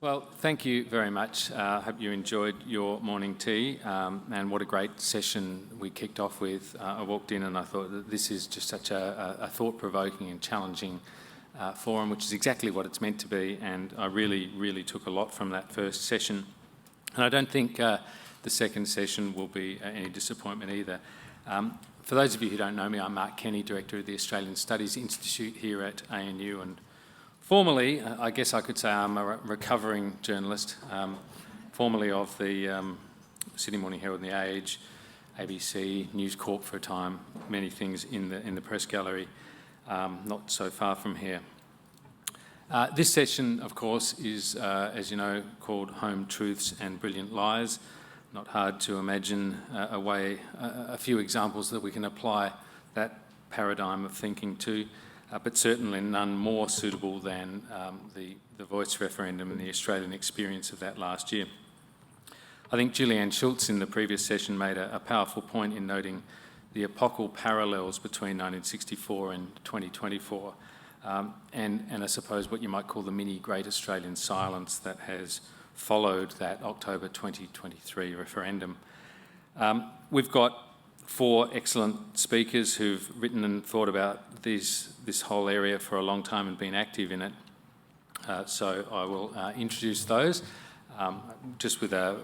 Well, thank you very much. I hope you enjoyed your morning tea, and what a great session we kicked off with. I walked in and I thought that this is just such a thought-provoking and challenging forum, which is exactly what it's meant to be, and I really took a lot from that first session. And I don't think the second session will be any disappointment either. For those of you who don't know me, I'm Mark Kenny, Director of the Australian Studies Institute here at ANU, and formerly, I guess I could say I'm a recovering journalist, formerly of the Sydney Morning Herald and The Age, ABC, News Corp for a time, many things in the press gallery, not so far from here. This session, of course, is, as you know, called Home Truths and Brilliant Lies. Not hard to imagine a few examples that we can apply that paradigm of thinking to. But certainly none more suitable than the voice referendum and the Australian experience of that last year. I think Julianne Schultz in the previous session made a powerful point in noting the epochal parallels between 1964 and 2024, and I suppose what you might call the mini Great Australian Silence that has followed that October 2023 referendum. We've got 4 excellent speakers who've written and thought about this whole area for a long time and been active in it. So I will introduce those, just with the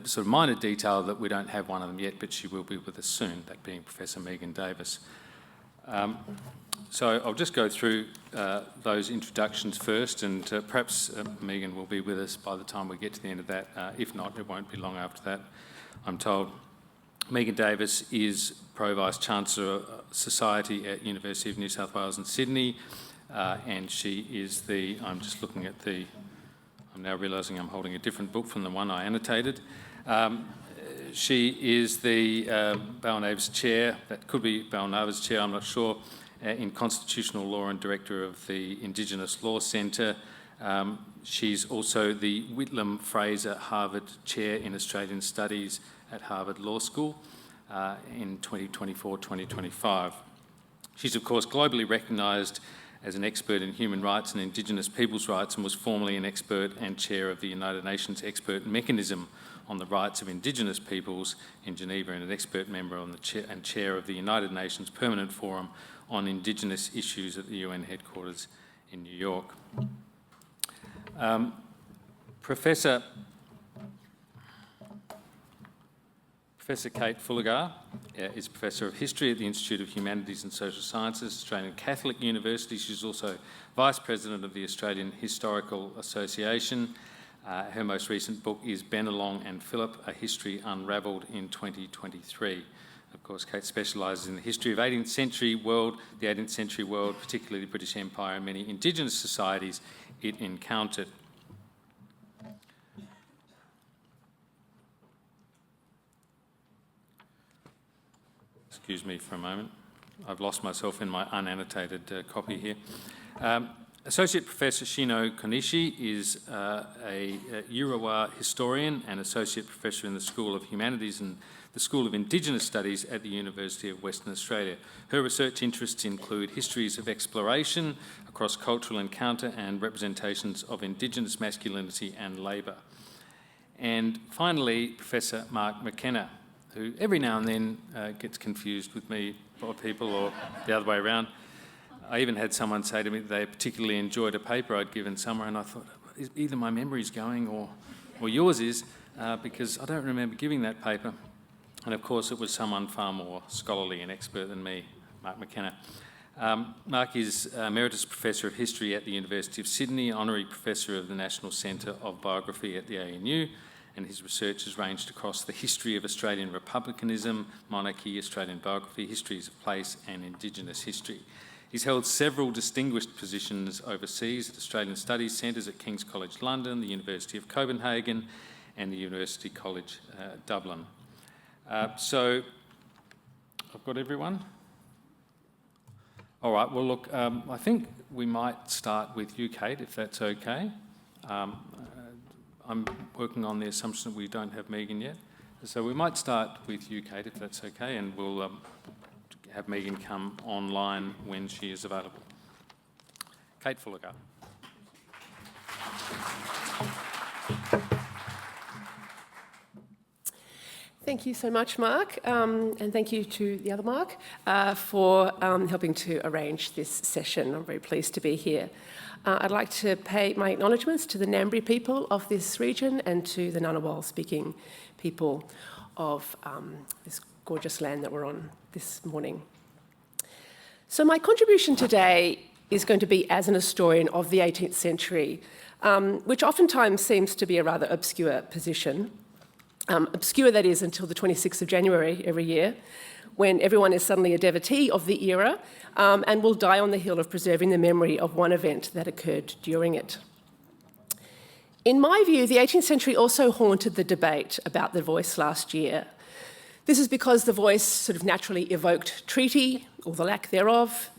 sort of minor detail that we don't have one of them yet, but she will be with us soon, that being Professor Megan Davis. So I'll just go through those introductions first, and perhaps Megan will be with us by the time we get to the end of that. If not, it won't be long after that, I'm told. Megan Davis is Pro Vice-Chancellor of Society at University of New South Wales in Sydney, and she is I'm now realising I'm holding a different book from the one I annotated. She is the Balnaves Chair, that could be Balnaves Chair, I'm not sure, in Constitutional Law and Director of the Indigenous Law Centre. She's also the Whitlam Fraser Harvard Chair in Australian Studies at Harvard Law School in 2024-2025. She's, of course, globally recognised as an expert in human rights and Indigenous people's rights, and was formerly an expert and chair of the United Nations Expert Mechanism on the Rights of Indigenous Peoples in Geneva, and an expert member on and chair of the United Nations Permanent Forum on Indigenous Issues at the UN headquarters in New York. Professor Kate Fullagar is Professor of History at the Institute of Humanities and Social Sciences, Australian Catholic University. She's also Vice President of the Australian Historical Association. Her most recent book is Bennelong and Phillip, A History Unravelled in 2023. Of course, Kate specialises in the history of the 18th century world, particularly the British Empire, and many Indigenous societies it encountered. Excuse me for a moment. I've lost myself in my unannotated copy here. Associate Professor Shino Konishi is a Urawa historian and Associate Professor in the School of Humanities and the School of Indigenous Studies at the University of Western Australia. Her research interests include histories of exploration across cultural encounter and representations of Indigenous masculinity and labour. And finally, Professor Mark McKenna, who every now and then gets confused with me by people, or the other way around. I even had someone say to me that they particularly enjoyed a paper I'd given somewhere, and I thought, either my memory's going or yours is, because I don't remember giving that paper. And of course, it was someone far more scholarly and expert than me, Mark McKenna. Mark is Emeritus Professor of History at the University of Sydney, Honorary Professor of the National Centre of Biography at the ANU, and his research has ranged across the history of Australian republicanism, monarchy, Australian biography, histories of place, and Indigenous history. He's held several distinguished positions overseas at Australian Studies Centres at King's College London, the University of Copenhagen, and the University College Dublin. So, I've got everyone? All right, well look, I think we might start with you, Kate, if that's okay. I'm working on the assumption that we don't have Megan yet. So we might start with you, Kate, if that's okay, and we'll have Megan come online when she is available. Kate Fullagar. Thank you so much, Mark, and thank you to the other Mark for helping to arrange this session. I'm very pleased to be here. I'd like to pay my acknowledgements to the Ngambri people of this region and to the Ngunnawal speaking people of this gorgeous land that we're on this morning. So my contribution today is going to be as an historian of the 18th century, which oftentimes seems to be a rather obscure position. Obscure, that is, until the 26th of January every year, when everyone is suddenly a devotee of the era and will die on the hill of preserving the memory of one event that occurred during it. In my view, the 18th century also haunted the debate about the voice last year. This is because the voice sort of naturally evoked treaty, or the lack thereof,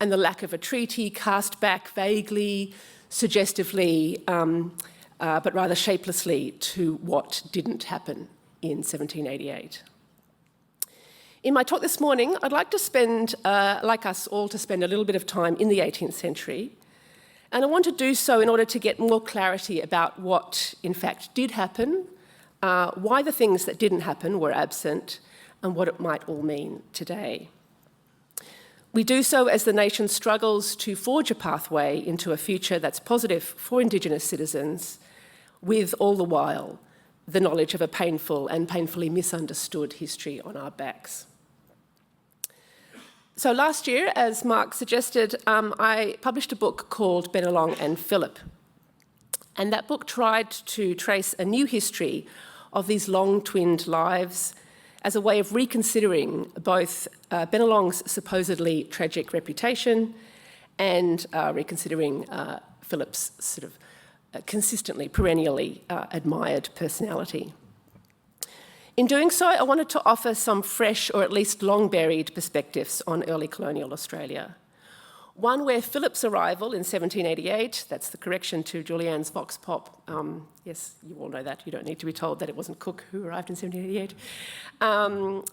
and the lack of a treaty cast back vaguely, suggestively, but rather shapelessly to what didn't happen in 1788. In my talk this morning, I'd like to spend, like us all, to spend a little bit of time in the 18th century. And I want to do so in order to get more clarity about what, in fact, did happen, why the things that didn't happen were absent, and what it might all mean today. We do so as the nation struggles to forge a pathway into a future that's positive for Indigenous citizens, with all the while the knowledge of a painful and painfully misunderstood history on our backs. So last year, as Mark suggested, I published a book called Bennelong and Phillip. And that book tried to trace a new history of these long-twinned lives as a way of reconsidering both Bennelong's supposedly tragic reputation and reconsidering Phillip's sort of consistently, perennially admired personality. In doing so, I wanted to offer some fresh, or at least long-buried, perspectives on early colonial Australia. One where Phillip's arrival in 1788, that's the correction to Julianne's vox pop, yes, you all know that, you don't need to be told that it wasn't Cook who arrived in 1788.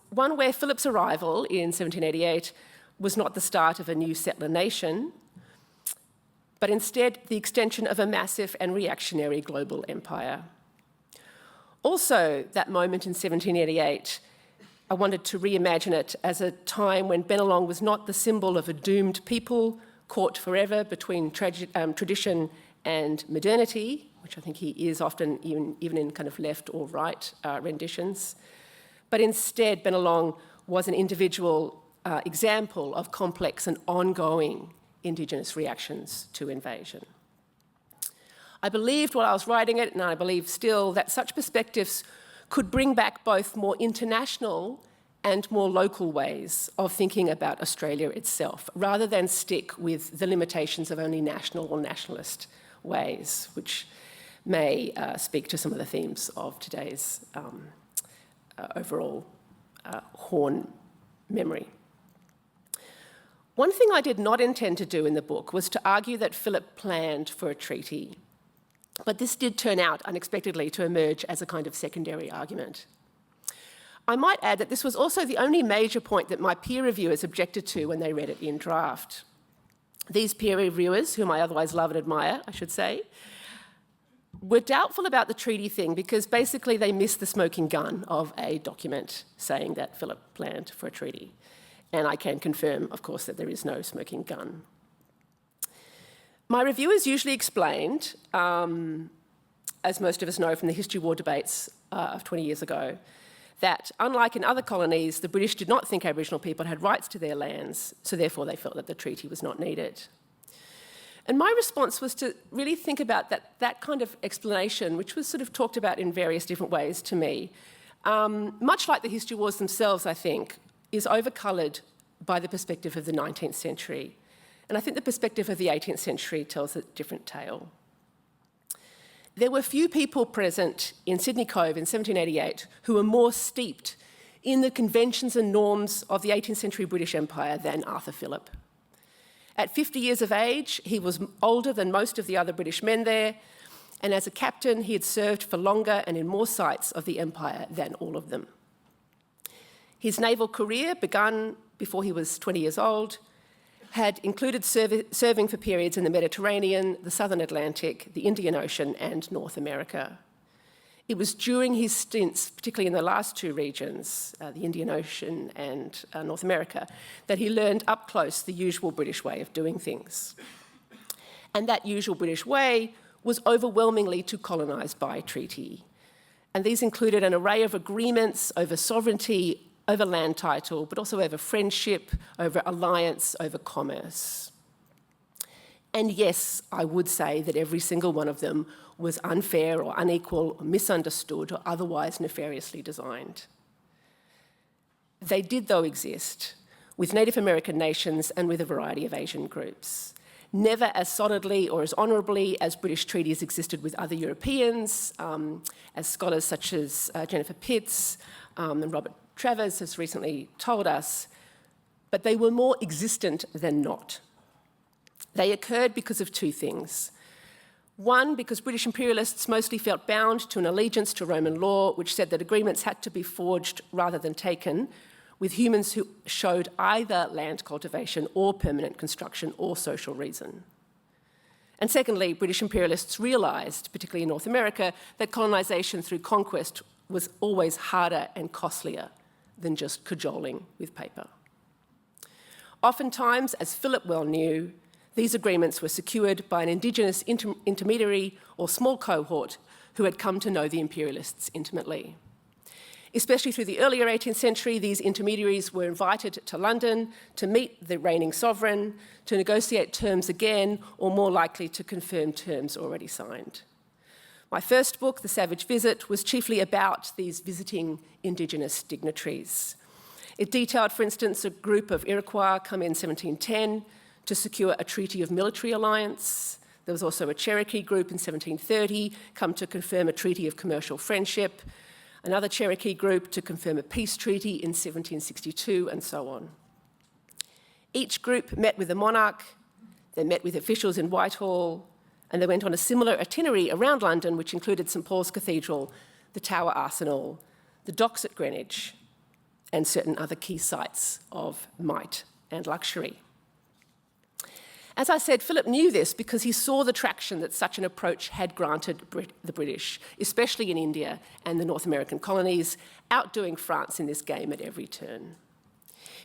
One where Phillip's arrival in 1788 was not the start of a new settler nation, but instead the extension of a massive and reactionary global empire. Also, that moment in 1788, I wanted to reimagine it as a time when Bennelong was not the symbol of a doomed people caught forever between tradition and modernity, which I think he is often even in kind of left or right renditions, but instead Bennelong was an individual example of complex and ongoing Indigenous reactions to invasion. I believed while I was writing it, and I believe still, that such perspectives could bring back both more international and more local ways of thinking about Australia itself, rather than stick with the limitations of only national or nationalist ways, which may speak to some of the themes of today's overall Horn memory. One thing I did not intend to do in the book was to argue that Phillip planned for a treaty, but this did turn out unexpectedly to emerge as a kind of secondary argument. I might add that this was also the only major point that my peer reviewers objected to when they read it in draft. These peer reviewers, whom I otherwise love and admire, I should say, were doubtful about the treaty thing because basically they missed the smoking gun of a document saying that Phillip planned for a treaty. And I can confirm, of course, that there is no smoking gun. My reviewers usually explained, as most of us know from the history war debates of 20 years ago, that unlike in other colonies, the British did not think Aboriginal people had rights to their lands, so therefore they felt that the treaty was not needed. And my response was to really think about that kind of explanation, which was sort of talked about in various different ways to me, much like the history wars themselves, I think, is overcoloured by the perspective of the 19th century. And I think the perspective of the 18th century tells a different tale. There were few people present in Sydney Cove in 1788 who were more steeped in the conventions and norms of the 18th century British Empire than Arthur Phillip. At 50 years of age, he was older than most of the other British men there, and as a captain, he had served for longer and in more sites of the empire than all of them. His naval career began before he was 20 years old, had included serving for periods in the Mediterranean, the Southern Atlantic, the Indian Ocean, and North America. It was during his stints, particularly in the last two regions, the Indian Ocean and North America, that he learned up close the usual British way of doing things. And that usual British way was overwhelmingly to colonise by treaty. And these included an array of agreements over sovereignty, over land title, but also over friendship, over alliance, over commerce. And yes, I would say that every single one of them was unfair or unequal or misunderstood or otherwise nefariously designed. They did, though, exist with Native American nations and with a variety of Asian groups. Never as solidly or as honourably as British treaties existed with other Europeans, as scholars such as Jennifer Pitts and Robert Travers has recently told us, but they were more existent than not. They occurred because of two things. One, because British imperialists mostly felt bound to an allegiance to Roman law, which said that agreements had to be forged rather than taken, with humans who showed either land cultivation or permanent construction or social reason. And secondly, British imperialists realised, particularly in North America, that colonisation through conquest was always harder and costlier than just cajoling with paper. Oftentimes, as Philip well knew, these agreements were secured by an Indigenous intermediary or small cohort who had come to know the imperialists intimately. Especially through the earlier 18th century, these intermediaries were invited to London to meet the reigning sovereign, to negotiate terms again, or more likely to confirm terms already signed. My first book, The Savage Visit, was chiefly about these visiting Indigenous dignitaries. It detailed, for instance, a group of Iroquois come in 1710 to secure a treaty of military alliance. There was also a Cherokee group in 1730 come to confirm a treaty of commercial friendship, another Cherokee group to confirm a peace treaty in 1762, and so on. Each group met with the monarch, they met with officials in Whitehall, and they went on a similar itinerary around London, which included St Paul's Cathedral, the Tower Arsenal, the docks at Greenwich, and certain other key sites of might and luxury. As I said, Philip knew this because he saw the traction that such an approach had granted the British, especially in India and the North American colonies, outdoing France in this game at every turn.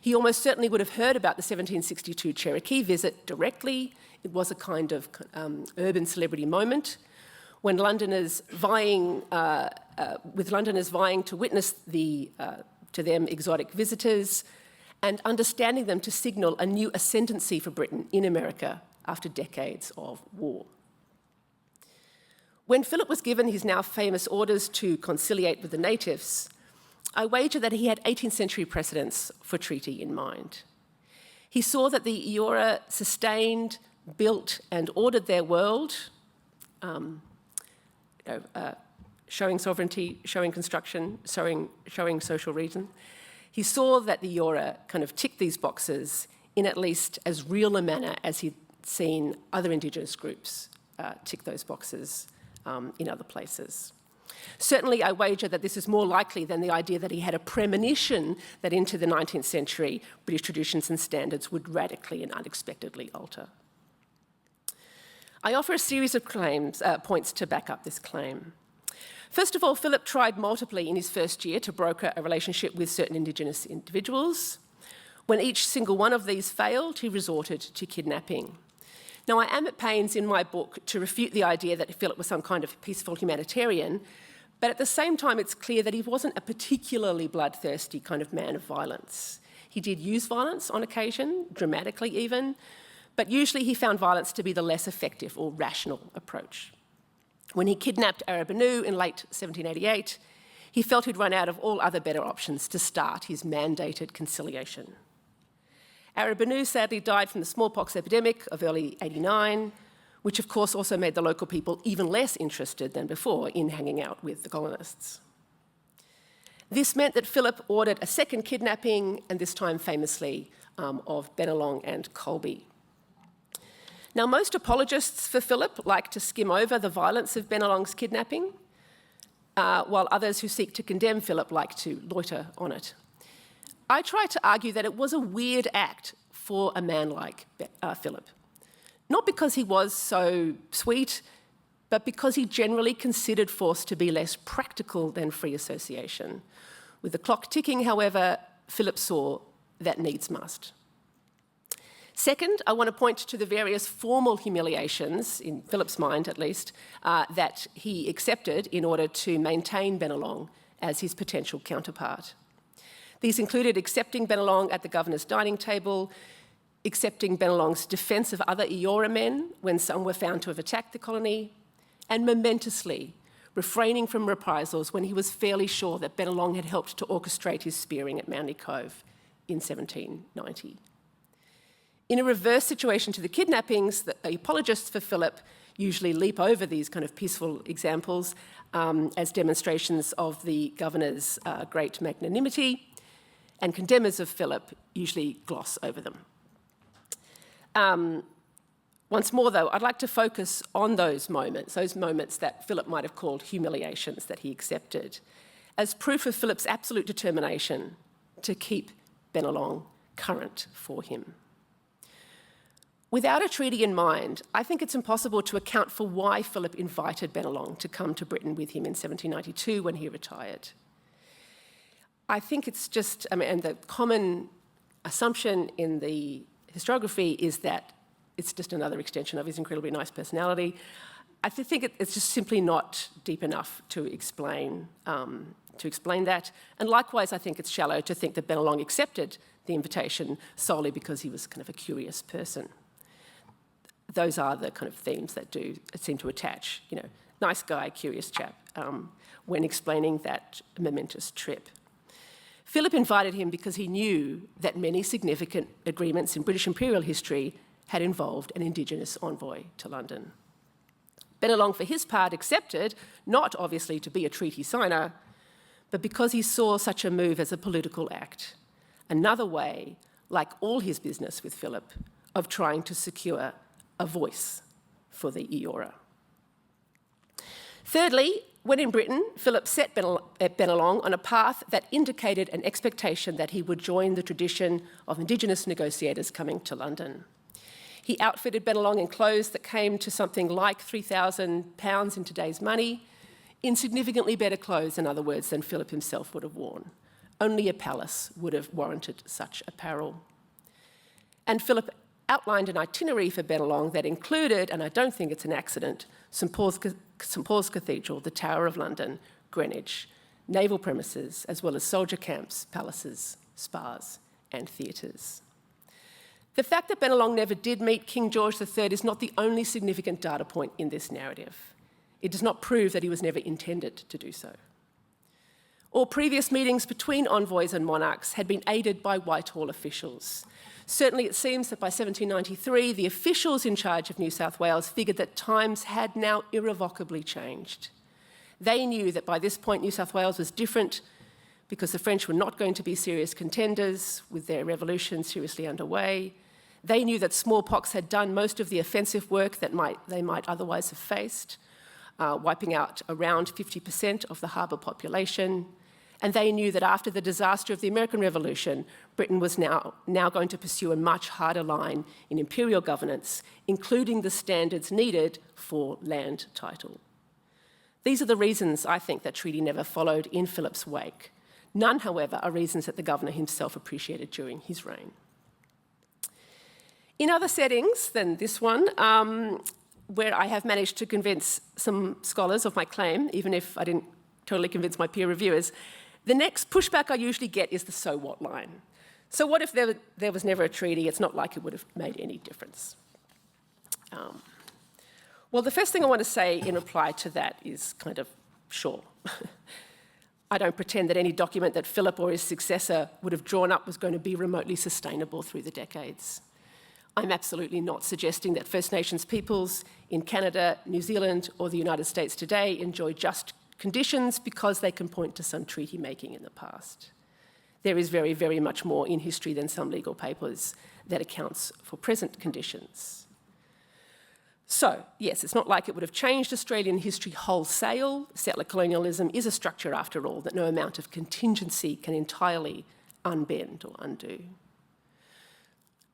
He almost certainly would have heard about the 1762 Cherokee visit directly. It was a kind of urban celebrity moment when Londoners vying to witness the, to them, exotic visitors, and understanding them to signal a new ascendancy for Britain in America after decades of war. When Philip was given his now famous orders to conciliate with the natives, I wager that he had 18th century precedents for treaty in mind. He saw that the Eora sustained, built and ordered their world, showing sovereignty, showing construction, showing social reason. He saw that the Eora kind of ticked these boxes in at least as real a manner as he'd seen other Indigenous groups tick those boxes in other places. Certainly, I wager that this is more likely than the idea that he had a premonition that into the 19th century, British traditions and standards would radically and unexpectedly alter. I offer a series of points to back up this claim. First of all, Philip tried multiply in his first year to broker a relationship with certain Indigenous individuals. When each single one of these failed, he resorted to kidnapping. Now, I am at pains in my book to refute the idea that Philip was some kind of peaceful humanitarian, but at the same time, it's clear that he wasn't a particularly bloodthirsty kind of man of violence. He did use violence on occasion, dramatically even, but usually he found violence to be the less effective or rational approach. When he kidnapped Arabanu in late 1788, he felt he'd run out of all other better options to start his mandated conciliation. Arabanu sadly died from the smallpox epidemic of early 89, which of course also made the local people even less interested than before in hanging out with the colonists. This meant that Philip ordered a second kidnapping, and this time famously of Bennelong and Colby. Now, most apologists for Philip like to skim over the violence of Bennelong's kidnapping, while others who seek to condemn Philip like to loiter on it. I try to argue that it was a weird act for a man like Philip. Not because he was so sweet, but because he generally considered force to be less practical than free association. With the clock ticking, however, Philip saw that needs must. Second, I want to point to the various formal humiliations, in Philip's mind at least, that he accepted in order to maintain Bennelong as his potential counterpart. These included accepting Bennelong at the governor's dining table, accepting Bennelong's defence of other Eora men when some were found to have attacked the colony, and momentously refraining from reprisals when he was fairly sure that Bennelong had helped to orchestrate his spearing at Manly Cove in 1790. In a reverse situation to the kidnappings, the apologists for Philip usually leap over these kind of peaceful examples as demonstrations of the governor's great magnanimity, and condemners of Philip usually gloss over them. Once more, though, I'd like to focus on those moments that Philip might have called humiliations that he accepted, as proof of Philip's absolute determination to keep Bennelong current for him. Without a treaty in mind, I think it's impossible to account for why Philip invited Bennelong to come to Britain with him in 1792 when he retired. I think it's just, and the common assumption in the historiography is that it's just another extension of his incredibly nice personality. I think it's just simply not deep enough to explain that. And likewise, I think it's shallow to think that Bennelong accepted the invitation solely because he was kind of a curious person. Those are the kind of themes that do seem to attach, nice guy, curious chap, when explaining that momentous trip. Philip invited him because he knew that many significant agreements in British imperial history had involved an Indigenous envoy to London. Bennelong, for his part, accepted, not obviously to be a treaty signer, but because he saw such a move as a political act, another way, like all his business with Philip, of trying to secure a voice for the Eora. Thirdly, when in Britain, Philip set Bennelong on a path that indicated an expectation that he would join the tradition of Indigenous negotiators coming to London. He outfitted Bennelong in clothes that came to something like £3,000 in today's money, in significantly better clothes, in other words, than Philip himself would have worn. Only a palace would have warranted such apparel. And Philip outlined an itinerary for Bennelong that included, and I don't think it's an accident, St Paul's Cathedral, the Tower of London, Greenwich, naval premises, as well as soldier camps, palaces, spas, and theatres. The fact that Bennelong never did meet King George III is not the only significant data point in this narrative. It does not prove that he was never intended to do so. All previous meetings between envoys and monarchs had been aided by Whitehall officials. Certainly it seems that by 1793, the officials in charge of New South Wales figured that times had now irrevocably changed. They knew that by this point New South Wales was different because the French were not going to be serious contenders with their revolution seriously underway. They knew that smallpox had done most of the offensive work that they might otherwise have faced, wiping out around 50% of the harbour population. And they knew that after the disaster of the American Revolution, Britain was now going to pursue a much harder line in imperial governance, including the standards needed for land title. These are the reasons, I think, that treaty never followed in Philip's wake. None, however, are reasons that the governor himself appreciated during his reign. In other settings than this one, where I have managed to convince some scholars of my claim, even if I didn't totally convince my peer reviewers, the next pushback I usually get is the so what line. So what if there was never a treaty? It's not like it would have made any difference. Well, the first thing I want to say in reply to that is kind of sure. I don't pretend that any document that Philip or his successor would have drawn up was going to be remotely sustainable through the decades. I'm absolutely not suggesting that First Nations peoples in Canada, New Zealand, or the United States today enjoy just conditions because they can point to some treaty making in the past. There is very, very much more in history than some legal papers that accounts for present conditions. So, yes, it's not like it would have changed Australian history wholesale. Settler colonialism is a structure, after all, that no amount of contingency can entirely unbend or undo.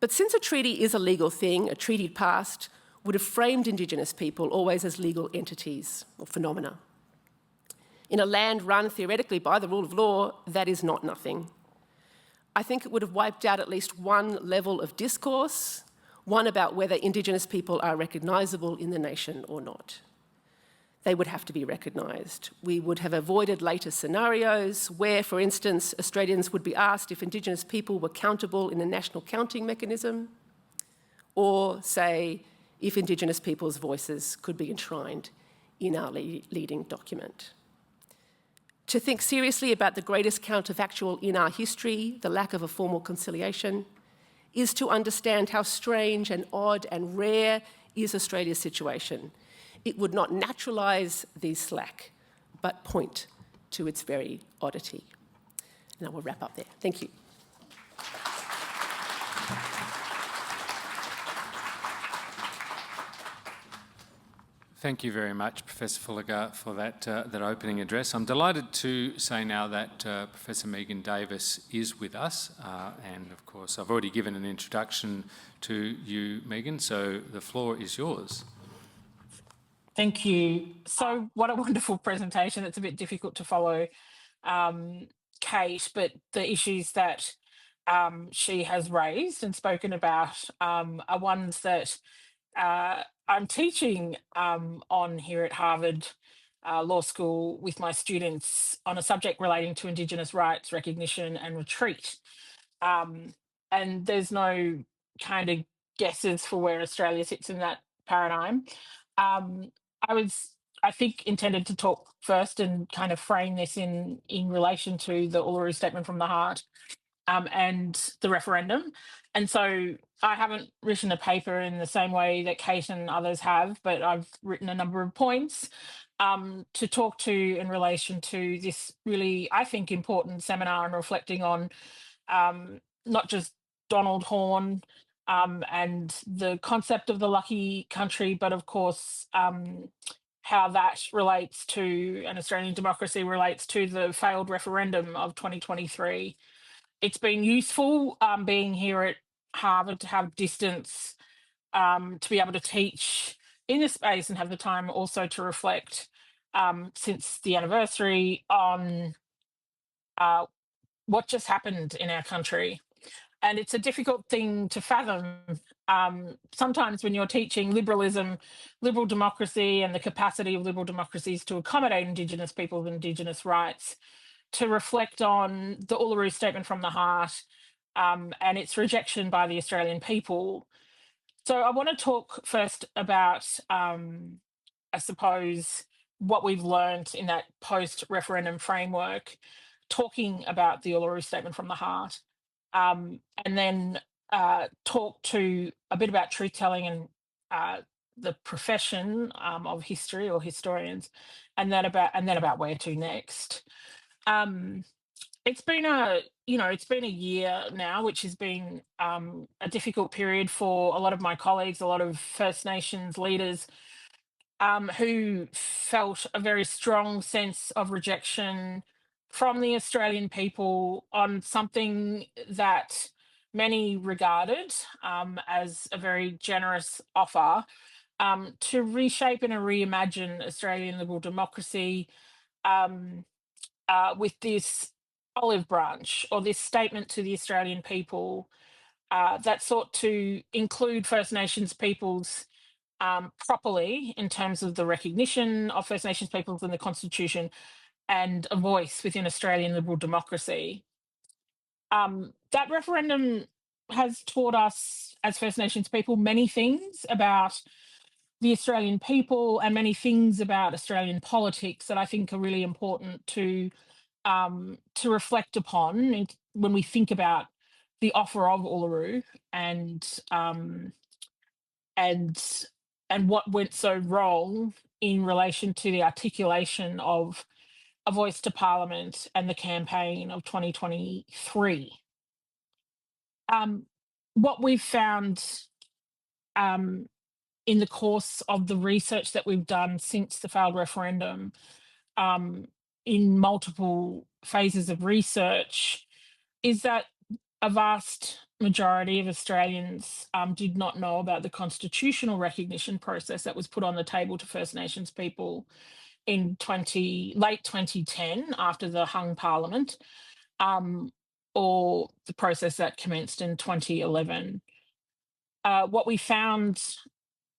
But since a treaty is a legal thing, a treaty passed would have framed Indigenous people always as legal entities or phenomena. In a land run theoretically by the rule of law, that is not nothing. I think it would have wiped out at least one level of discourse, one about whether Indigenous people are recognisable in the nation or not. They would have to be recognised. We would have avoided later scenarios where, for instance, Australians would be asked if Indigenous people were countable in a national counting mechanism, or, say, if Indigenous people's voices could be enshrined in our leading document. To think seriously about the greatest counterfactual in our history, the lack of a formal conciliation, is to understand how strange and odd and rare is Australia's situation. It would not naturalise the slack, but point to its very oddity. And I will wrap up there. Thank you. Thank you very much, Professor Fullagar, for that opening address. I'm delighted to say now that Professor Megan Davis is with us. And of course, I've already given an introduction to you, Megan, so the floor is yours. Thank you. So what a wonderful presentation. It's a bit difficult to follow, Kate, but the issues that she has raised and spoken about are ones that I'm teaching on here at Harvard Law School with my students on a subject relating to Indigenous rights, recognition and retreat. And there's no kind of guesses for where Australia sits in that paradigm. I think, intended to talk first and kind of frame this in relation to the Uluru Statement from the Heart and the referendum. And so I haven't written a paper in the same way that Kate and others have, but I've written a number of points to talk to in relation to this really, I think, important seminar and reflecting on not just Donald Horne and the concept of the lucky country, but of course, how that relates to an Australian democracy relates to the failed referendum of 2023. It's been useful being here at Harvard to have distance to be able to teach in this space and have the time also to reflect since the anniversary on what just happened in our country. And it's a difficult thing to fathom sometimes when you're teaching liberalism, liberal democracy, and the capacity of liberal democracies to accommodate Indigenous peoples and Indigenous rights, to reflect on the Uluru Statement from the Heart and its rejection by the Australian people. So I want to talk first about, I suppose, what we've learned in that post-referendum framework, talking about the Uluru Statement from the Heart. And then talk to a bit about truth-telling and the profession of history or historians, and then about where to next. It's been a year now, which has been a difficult period for a lot of my colleagues, a lot of First Nations leaders who felt a very strong sense of rejection from the Australian people on something that many regarded as a very generous offer to reshape and reimagine Australian liberal democracy with this olive branch or this statement to the Australian people that sought to include First Nations peoples properly in terms of the recognition of First Nations peoples in the Constitution and a voice within Australian liberal democracy. That referendum has taught us as First Nations people many things about the Australian people and many things about Australian politics that I think are really important to reflect upon when we think about the offer of Uluru and what went so wrong in relation to the articulation of a voice to Parliament and the campaign of 2023. What we've found in the course of the research that we've done since the failed referendum, in multiple phases of research, is that a vast majority of Australians did not know about the constitutional recognition process that was put on the table to First Nations people in late 2010 after the hung parliament, or the process that commenced in 2011. What we found,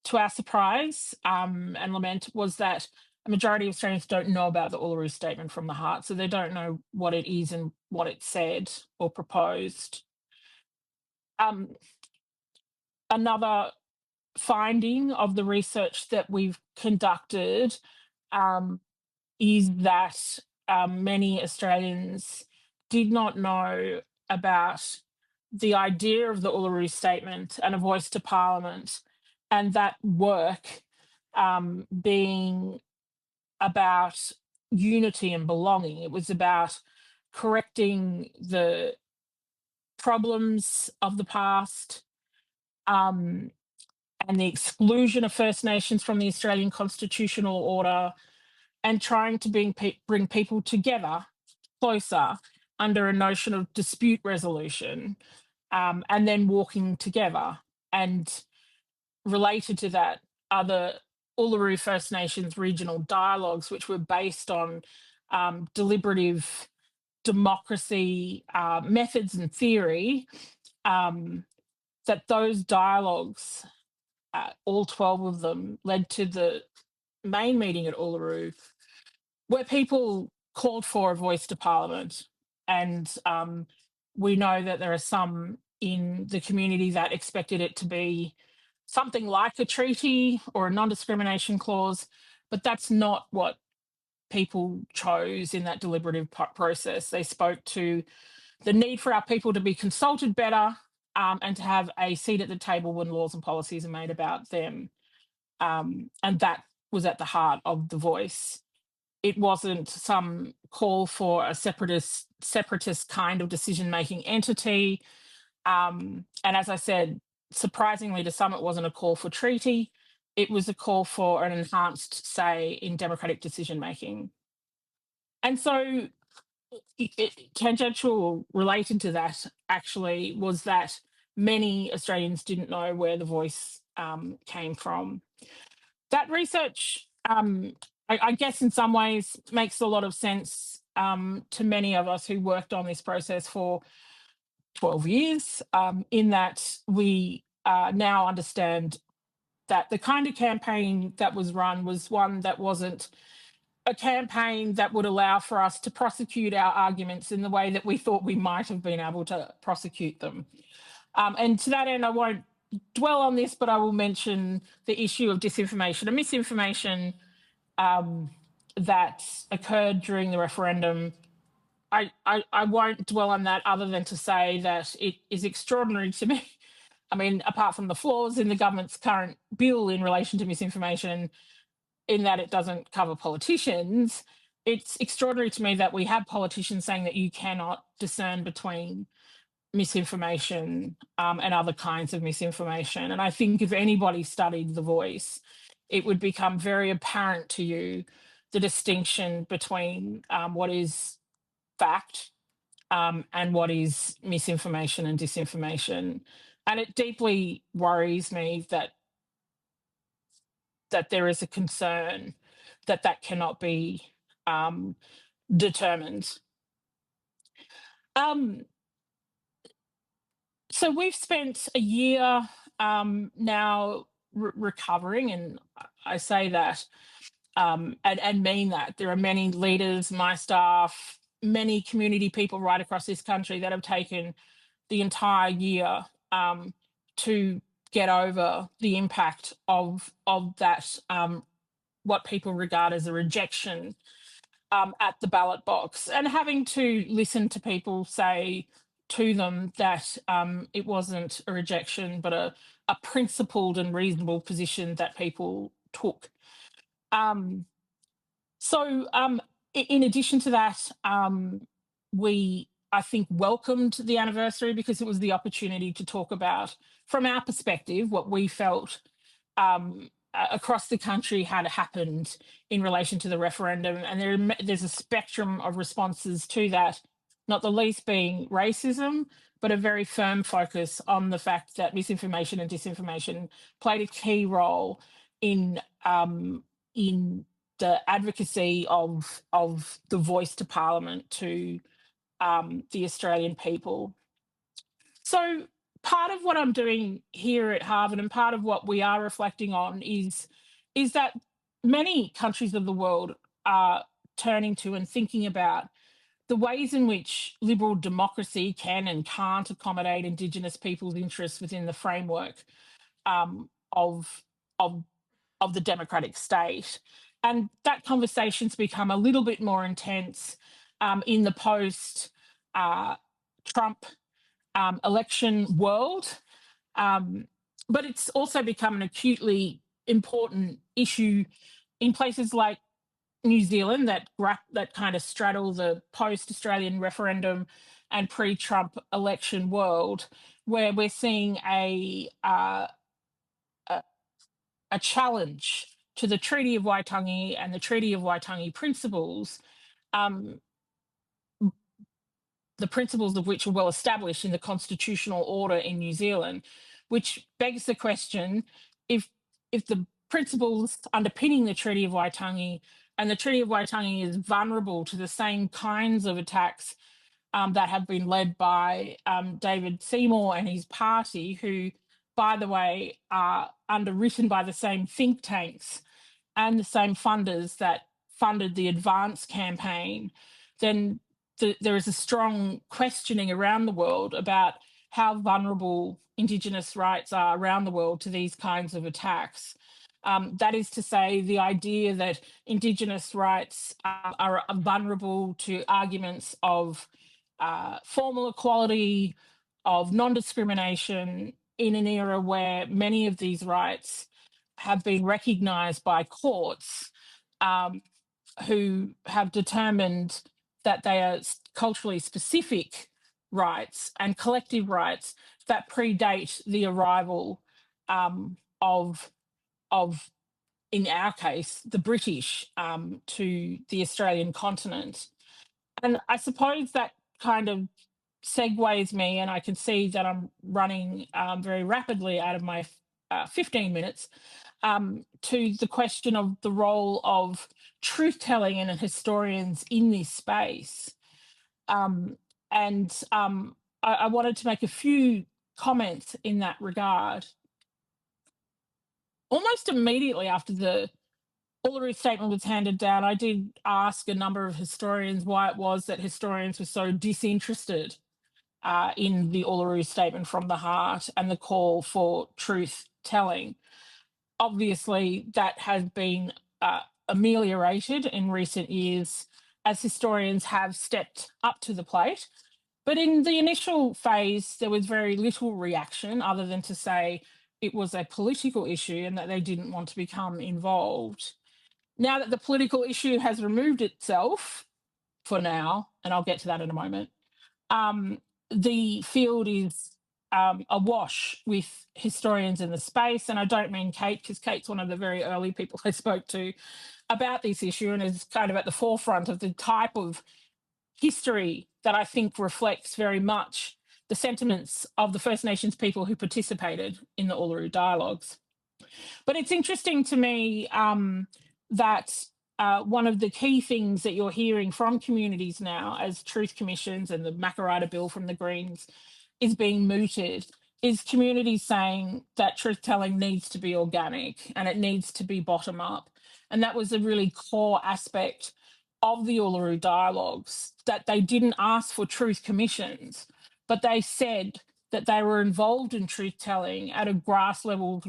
to our surprise and lament, was that a majority of Australians don't know about the Uluru Statement from the Heart, so they don't know what it is and what it said or proposed. Another finding of the research that we've conducted is that many Australians did not know about the idea of the Uluru Statement and a voice to Parliament, and that work being about unity and belonging. It was about correcting the problems of the past, and the exclusion of First Nations from the Australian constitutional order, and trying to bring people together closer under a notion of dispute resolution, and then walking together. And related to that are the Uluru First Nations regional dialogues, which were based on deliberative democracy methods and theory, that those dialogues, all 12 of them, led to the main meeting at Uluru, where people called for a voice to Parliament. And we know that there are some in the community that expected it to be something like a treaty or a non-discrimination clause, but that's not what people chose in that deliberative process. They spoke to the need for our people to be consulted better, and to have a seat at the table when laws and policies are made about them. And that was at the heart of the voice. It wasn't some call for a separatist kind of decision-making entity. And as I said, surprisingly to some, it wasn't a call for treaty. It was a call for an enhanced say in democratic decision-making. And so tangential related to that actually was that many Australians didn't know where the voice came from. That research, I guess in some ways, makes a lot of sense to many of us who worked on this process for 12 years, in that we now understand that the kind of campaign that was run was one that wasn't a campaign that would allow for us to prosecute our arguments in the way that we thought we might have been able to prosecute them. And to that end, I won't dwell on this, but I will mention the issue of disinformation and misinformation that occurred during the referendum. I won't dwell on that other than to say that it is extraordinary to me. I mean, apart from the flaws in the government's current bill in relation to misinformation, in that it doesn't cover politicians, it's extraordinary to me that we have politicians saying that you cannot discern between misinformation and other kinds of misinformation. And I think if anybody studied The Voice, it would become very apparent to you the distinction between what is fact and what is misinformation and disinformation. And it deeply worries me that there is a concern that that cannot be determined. So we've spent a year now recovering, and I say that and mean that. There are many leaders, my staff, many community people right across this country that have taken the entire year to get over the impact of that, what people regard as a rejection at the ballot box, and having to listen to people say to them that it wasn't a rejection, but a principled and reasonable position that people took. So in addition to that, we, I think, welcomed the anniversary because it was the opportunity to talk about, from our perspective, what we felt across the country had happened in relation to the referendum. And there's a spectrum of responses to that, not the least being racism, but a very firm focus on the fact that misinformation and disinformation played a key role in the advocacy of the voice to Parliament to the Australian people. So part of what I'm doing here at Harvard and part of what we are reflecting on is that many countries of the world are turning to and thinking about the ways in which liberal democracy can and can't accommodate Indigenous people's interests within the framework of the democratic state. And that conversation's become a little bit more intense in the post-Trump election world. But it's also become an acutely important issue in places like New Zealand that kind of straddle the post-Australian referendum and pre-Trump election world, where we're seeing a challenge to the Treaty of Waitangi and the Treaty of Waitangi principles, the principles of which are well established in the constitutional order in New Zealand, which begs the question, if the principles underpinning the Treaty of Waitangi and the Treaty of Waitangi is vulnerable to the same kinds of attacks that have been led by David Seymour and his party, who, by the way, are underwritten by the same think tanks and the same funders that funded the Advance campaign, then there is a strong questioning around the world about how vulnerable Indigenous rights are around the world to these kinds of attacks. That is to say, the idea that Indigenous rights are vulnerable to arguments of formal equality, of non-discrimination in an era where many of these rights have been recognised by courts who have determined that they are culturally specific rights and collective rights that predate the arrival of, in our case, the British to the Australian continent. And I suppose that kind of segues me, and I can see that I'm running very rapidly out of my 15 minutes, to the question of the role of truth-telling and historians in this space. I wanted to make a few comments in that regard. Almost immediately after the Uluru Statement was handed down, I did ask a number of historians why it was that historians were so disinterested in the Uluru Statement from the Heart and the call for truth-telling. Obviously, that has been ameliorated in recent years as historians have stepped up to the plate. But in the initial phase, there was very little reaction other than to say it was a political issue and that they didn't want to become involved. Now that the political issue has removed itself for now, and I'll get to that in a moment, the field is awash with historians in the space. And I don't mean Kate, because Kate's one of the very early people I spoke to about this issue and is kind of at the forefront of the type of history that I think reflects very much the sentiments of the First Nations people who participated in the Uluru Dialogues. But it's interesting to me that one of the key things that you're hearing from communities now as truth commissions and the Makarrata bill from the Greens is being mooted is communities saying that truth-telling needs to be organic and it needs to be bottom-up. And that was a really core aspect of the Uluru Dialogues, that they didn't ask for truth commissions, but they said that they were involved in truth-telling at a grassroots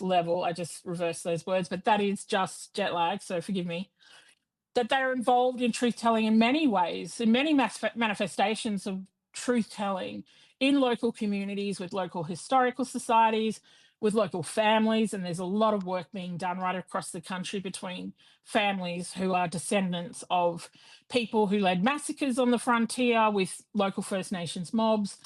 level. I just reversed those words, but that is just jet lag, so forgive me. That they're involved in truth-telling in many ways, in many manifestations of truth-telling in local communities, with local historical societies, with local families, and there's a lot of work being done right across the country between families who are descendants of people who led massacres on the frontier with local First Nations mobs.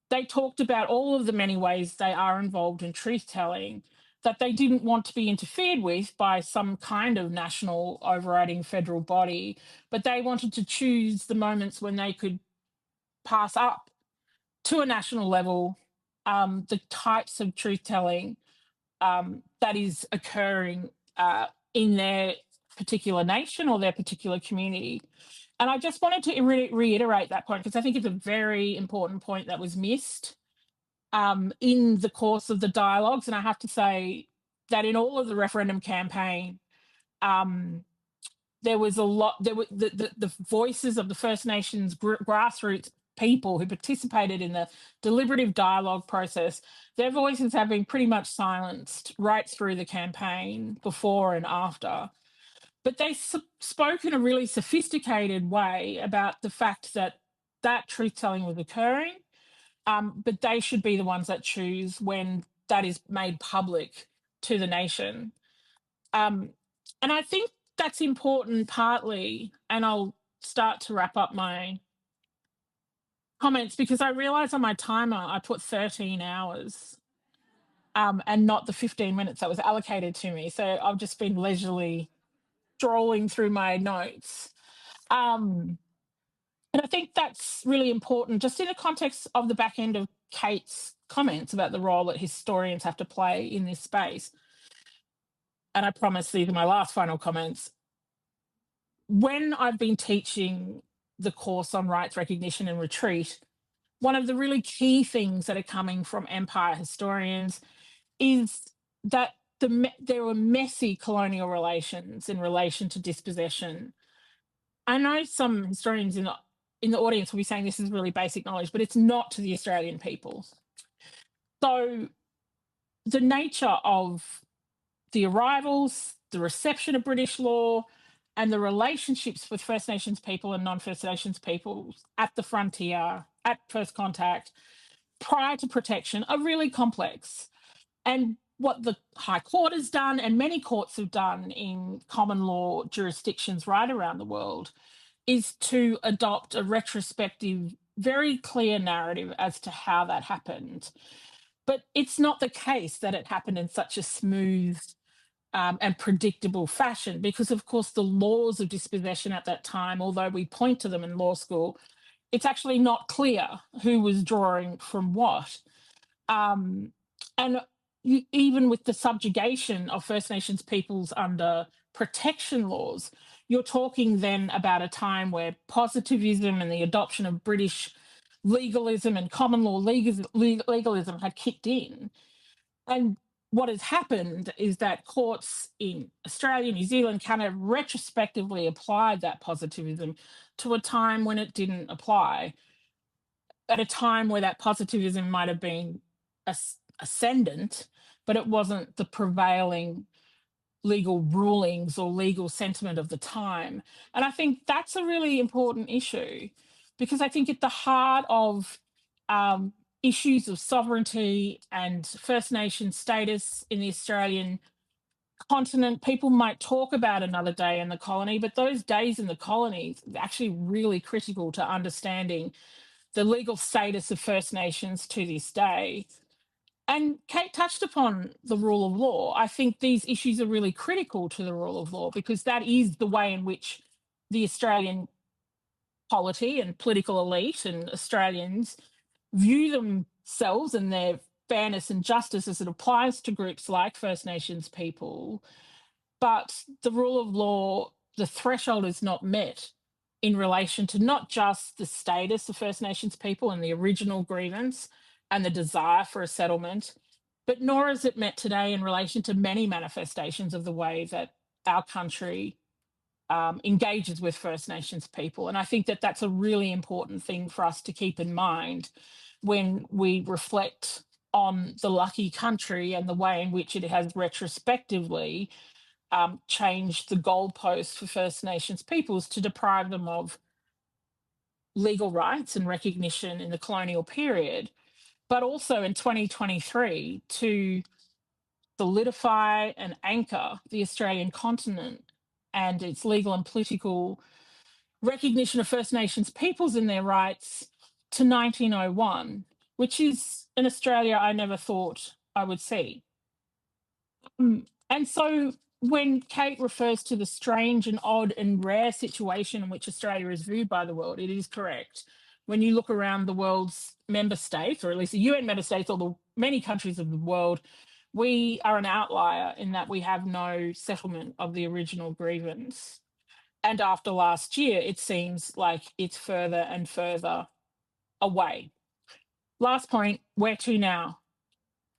They talked about all of the many ways they are involved in truth-telling, that they didn't want to be interfered with by some kind of national overriding federal body, but they wanted to choose the moments when they could pass up to a national level the types of truth-telling that is occurring in their particular nation or their particular community. And I just wanted to reiterate that point, because I think it's a very important point that was missed in the course of the dialogues. And I have to say that in all of the referendum campaign, there was a lot, there were the voices of the First Nations grassroots people who participated in the deliberative dialogue process, their voices have been pretty much silenced right through the campaign, before and after. But they spoke in a really sophisticated way about the fact that that truth-telling was occurring, but they should be the ones that choose when that is made public to the nation. And I think that's important partly, and I'll start to wrap up my comments, because I realised on my timer I put 13 hours and not the 15 minutes that was allocated to me. So I've just been leisurely strolling through my notes. And I think that's really important, just in the context of the back end of Kate's comments about the role that historians have to play in this space. And I promise these are my last final comments. When I've been teaching the course on rights recognition and retreat, one of the really key things that are coming from empire historians is that there were messy colonial relations in relation to dispossession. I know some historians in the audience will be saying this is really basic knowledge, but it's not to the Australian people. So the nature of the arrivals, the reception of British law, and the relationships with First Nations people and non-First Nations people at the frontier, at first contact, prior to protection, are really complex. And what the High Court has done, and many courts have done in common law jurisdictions right around the world, is to adopt a retrospective, very clear narrative as to how that happened. But it's not the case that it happened in such a smooth and predictable fashion, because, of course, the laws of dispossession at that time, although we point to them in law school, it's actually not clear who was drawing from what. And even with the subjugation of First Nations peoples under protection laws, you're talking then about a time where positivism and the adoption of British legalism and common law legalism had kicked in. And what has happened is that courts in Australia, New Zealand, Canada retrospectively applied that positivism to a time when it didn't apply, at a time where that positivism might have been ascendant, but it wasn't the prevailing legal rulings or legal sentiment of the time. And I think that's a really important issue, because I think at the heart of issues of sovereignty and First Nation status in the Australian continent, people might talk about another day in the colony, but those days in the colonies are actually really critical to understanding the legal status of First Nations to this day. And Kate touched upon the rule of law. I think these issues are really critical to the rule of law, because that is the way in which the Australian polity and political elite and Australians view themselves and their fairness and justice as it applies to groups like First Nations people. But the rule of law, the threshold is not met in relation to not just the status of First Nations people and the original grievance and the desire for a settlement, but nor is it met today in relation to many manifestations of the way that our country engages with First Nations people. And I think that that's a really important thing for us to keep in mind when we reflect on the lucky country and the way in which it has retrospectively changed the goalposts for First Nations peoples to deprive them of legal rights and recognition in the colonial period, but also in 2023 to solidify and anchor the Australian continent and its legal and political recognition of First Nations peoples and their rights to 1901, which is an Australia I never thought I would see. And so when Kate refers to the strange and odd and rare situation in which Australia is viewed by the world, it is correct. When you look around the world's member states, or at least the UN member states, or the many countries of the world, we are an outlier in that we have no settlement of the original grievance. And after last year, it seems like it's further and further away. Last point, where to now?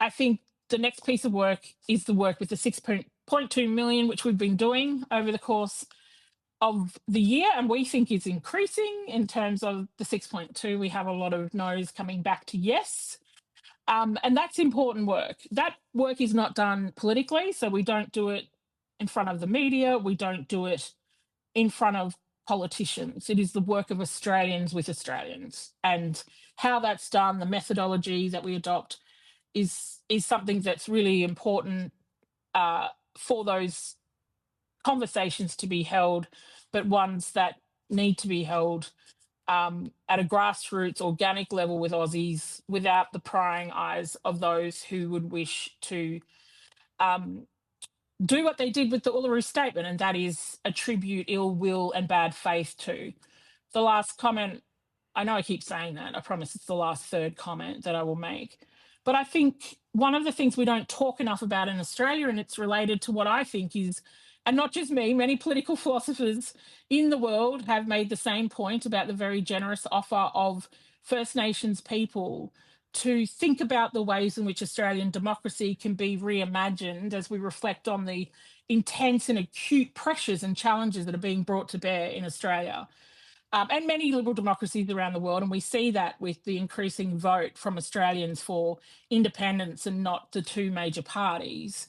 I think the next piece of work is the work with the 6.2 million, which we've been doing over the course of the year, and we think is increasing in terms of the 6.2. We have a lot of no's coming back to yes. And that's important work. That work is not done politically, so we don't do it in front of the media, we don't do it in front of politicians. It is the work of Australians with Australians, and how that's done, the methodology that we adopt is something that's really important for those conversations to be held, but ones that need to be held at a grassroots, organic level with Aussies, without the prying eyes of those who would wish to do what they did with the Uluru Statement, and that is attribute ill will and bad faith to. The last comment, I know I keep saying that, I promise it's the last third comment that I will make. But I think one of the things we don't talk enough about in Australia, and it's related to what I think is, and not just me, many political philosophers in the world have made the same point about the very generous offer of First Nations people to think about the ways in which Australian democracy can be reimagined as we reflect on the intense and acute pressures and challenges that are being brought to bear in Australia. And many liberal democracies around the world, and we see that with the increasing vote from Australians for independence and not the two major parties.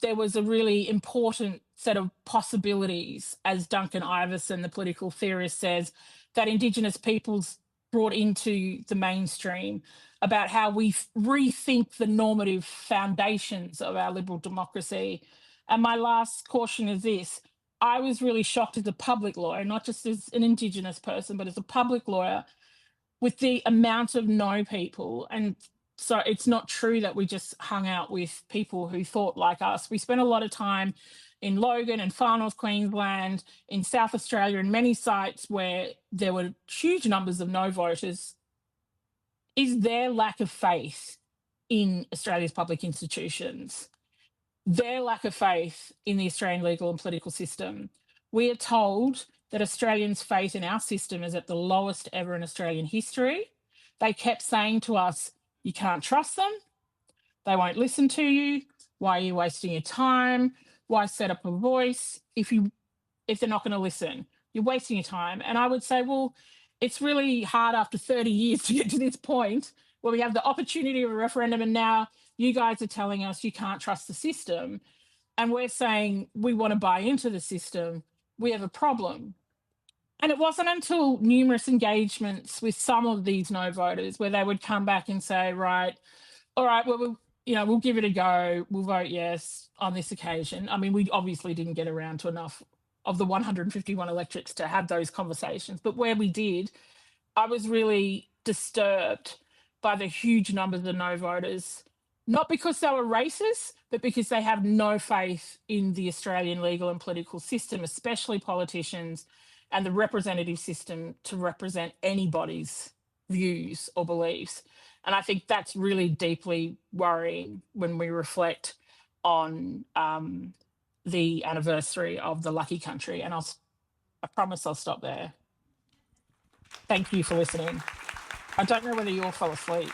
There was a really important set of possibilities, as Duncan Iverson, the political theorist, says, that Indigenous peoples brought into the mainstream about how we rethink the normative foundations of our liberal democracy. And my last caution is this: I was really shocked as a public lawyer, not just as an Indigenous person, but as a public lawyer, with the amount of no people. And so it's not true that we just hung out with people who thought like us. We spent a lot of time in Logan and Far North Queensland, in South Australia, and many sites where there were huge numbers of no voters. Is their lack of faith in Australia's public institutions, their lack of faith in the Australian legal and political system. We are told that Australians' faith in our system is at the lowest ever in Australian history. They kept saying to us, you can't trust them, they won't listen to you, why are you wasting your time, why set up a voice if they're not going to listen? You're wasting your time. And I would say, well, it's really hard after 30 years to get to this point where we have the opportunity of a referendum, and now you guys are telling us you can't trust the system, and we're saying we want to buy into the system. We have a problem. And it wasn't until numerous engagements with some of these no voters where they would come back and say, right, all right, well, we'll give it a go. We'll vote yes on this occasion. I mean, we obviously didn't get around to enough of the 151 electorates to have those conversations. But where we did, I was really disturbed by the huge numbers of no voters, not because they were racist, but because they have no faith in the Australian legal and political system, especially politicians and the representative system, to represent anybody's views or beliefs. And I think that's really deeply worrying when we reflect on the anniversary of the Lucky Country. And I promise I'll stop there. Thank you for listening. I don't know whether you all fell asleep.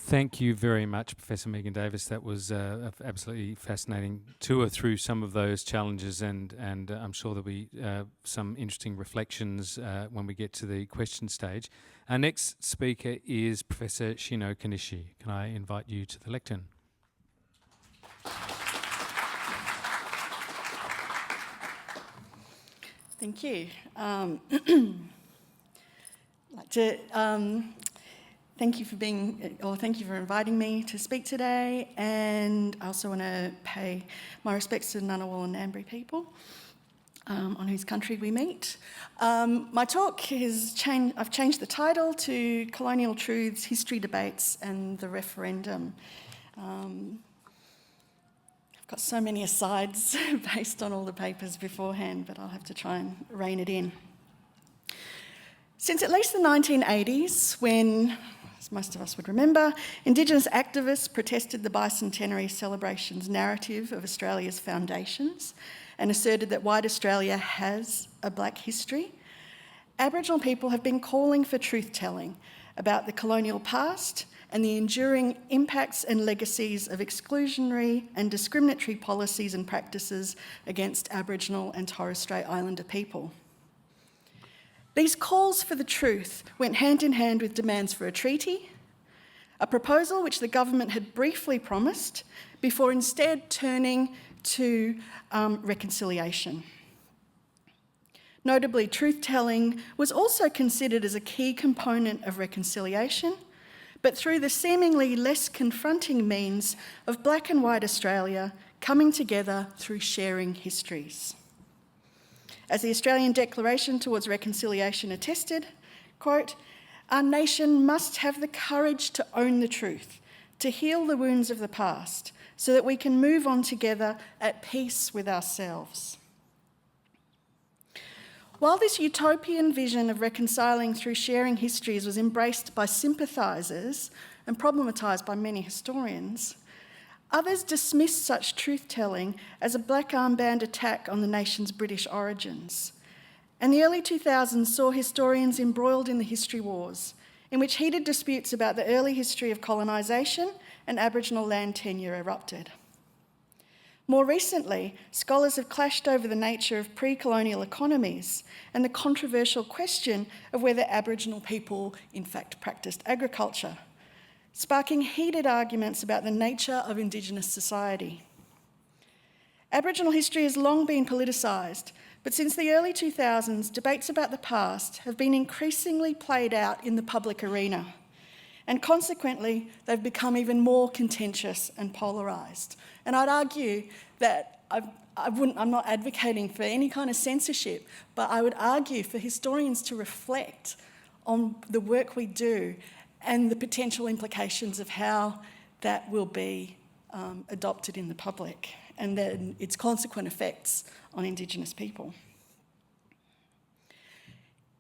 Thank you very much, Professor Megan Davis. That was an absolutely fascinating tour through some of those challenges, and I'm sure there'll be some interesting reflections when we get to the question stage. Our next speaker is Professor Shino Kanishi. Can I invite you to the lectern? Thank you. I'd like to thank you for inviting me to speak today, and I also want to pay my respects to the Ngunnawal and Ngambri people. on whose country we meet. My talk I've changed the title to Colonial Truths, History Debates and the Referendum. I've got so many asides based on all the papers beforehand, but I'll have to try and rein it in. Since at least the 1980s, when, as most of us would remember, Indigenous activists protested the bicentenary celebrations narrative of Australia's foundations and asserted that white Australia has a black history, Aboriginal people have been calling for truth-telling about the colonial past and the enduring impacts and legacies of exclusionary and discriminatory policies and practices against Aboriginal and Torres Strait Islander people. These calls for the truth went hand in hand with demands for a treaty, a proposal which the government had briefly promised before instead turning to reconciliation. Notably, truth-telling was also considered as a key component of reconciliation, but through the seemingly less confronting means of black and white Australia coming together through sharing histories. As the Australian Declaration towards Reconciliation attested, quote, "Our nation must have the courage to own the truth, to heal the wounds of the past, so that we can move on together at peace with ourselves." While this utopian vision of reconciling through sharing histories was embraced by sympathisers and problematised by many historians, others dismissed such truth-telling as a black armband attack on the nation's British origins. And the early 2000s saw historians embroiled in the history wars, in which heated disputes about the early history of colonisation and Aboriginal land tenure erupted. More recently, scholars have clashed over the nature of pre-colonial economies and the controversial question of whether Aboriginal people in fact practiced agriculture, sparking heated arguments about the nature of Indigenous society. Aboriginal history has long been politicised, but since the early 2000s, debates about the past have been increasingly played out in the public arena, and consequently, they've become even more contentious and polarised. And I'd argue that I'm not advocating for any kind of censorship, but I would argue for historians to reflect on the work we do and the potential implications of how that will be adopted in the public and then its consequent effects on Indigenous people.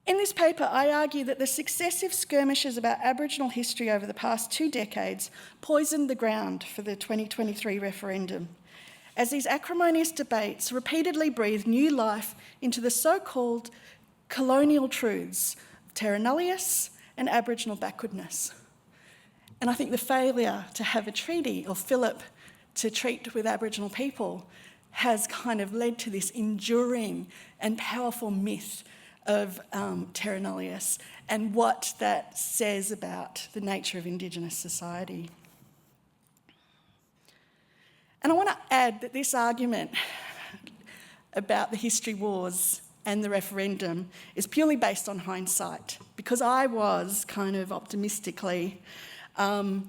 In this paper, I argue that the successive skirmishes about Aboriginal history over the past 2 decades poisoned the ground for the 2023 referendum, as these acrimonious debates repeatedly breathed new life into the so-called colonial truths of terra nullius and Aboriginal backwardness. And I think the failure to have a treaty or Philip to treat with Aboriginal people has kind of led to this enduring and powerful myth of terra nullius and what that says about the nature of Indigenous society. And I want to add that this argument about the history wars and the referendum is purely based on hindsight, because I was kind of optimistically believed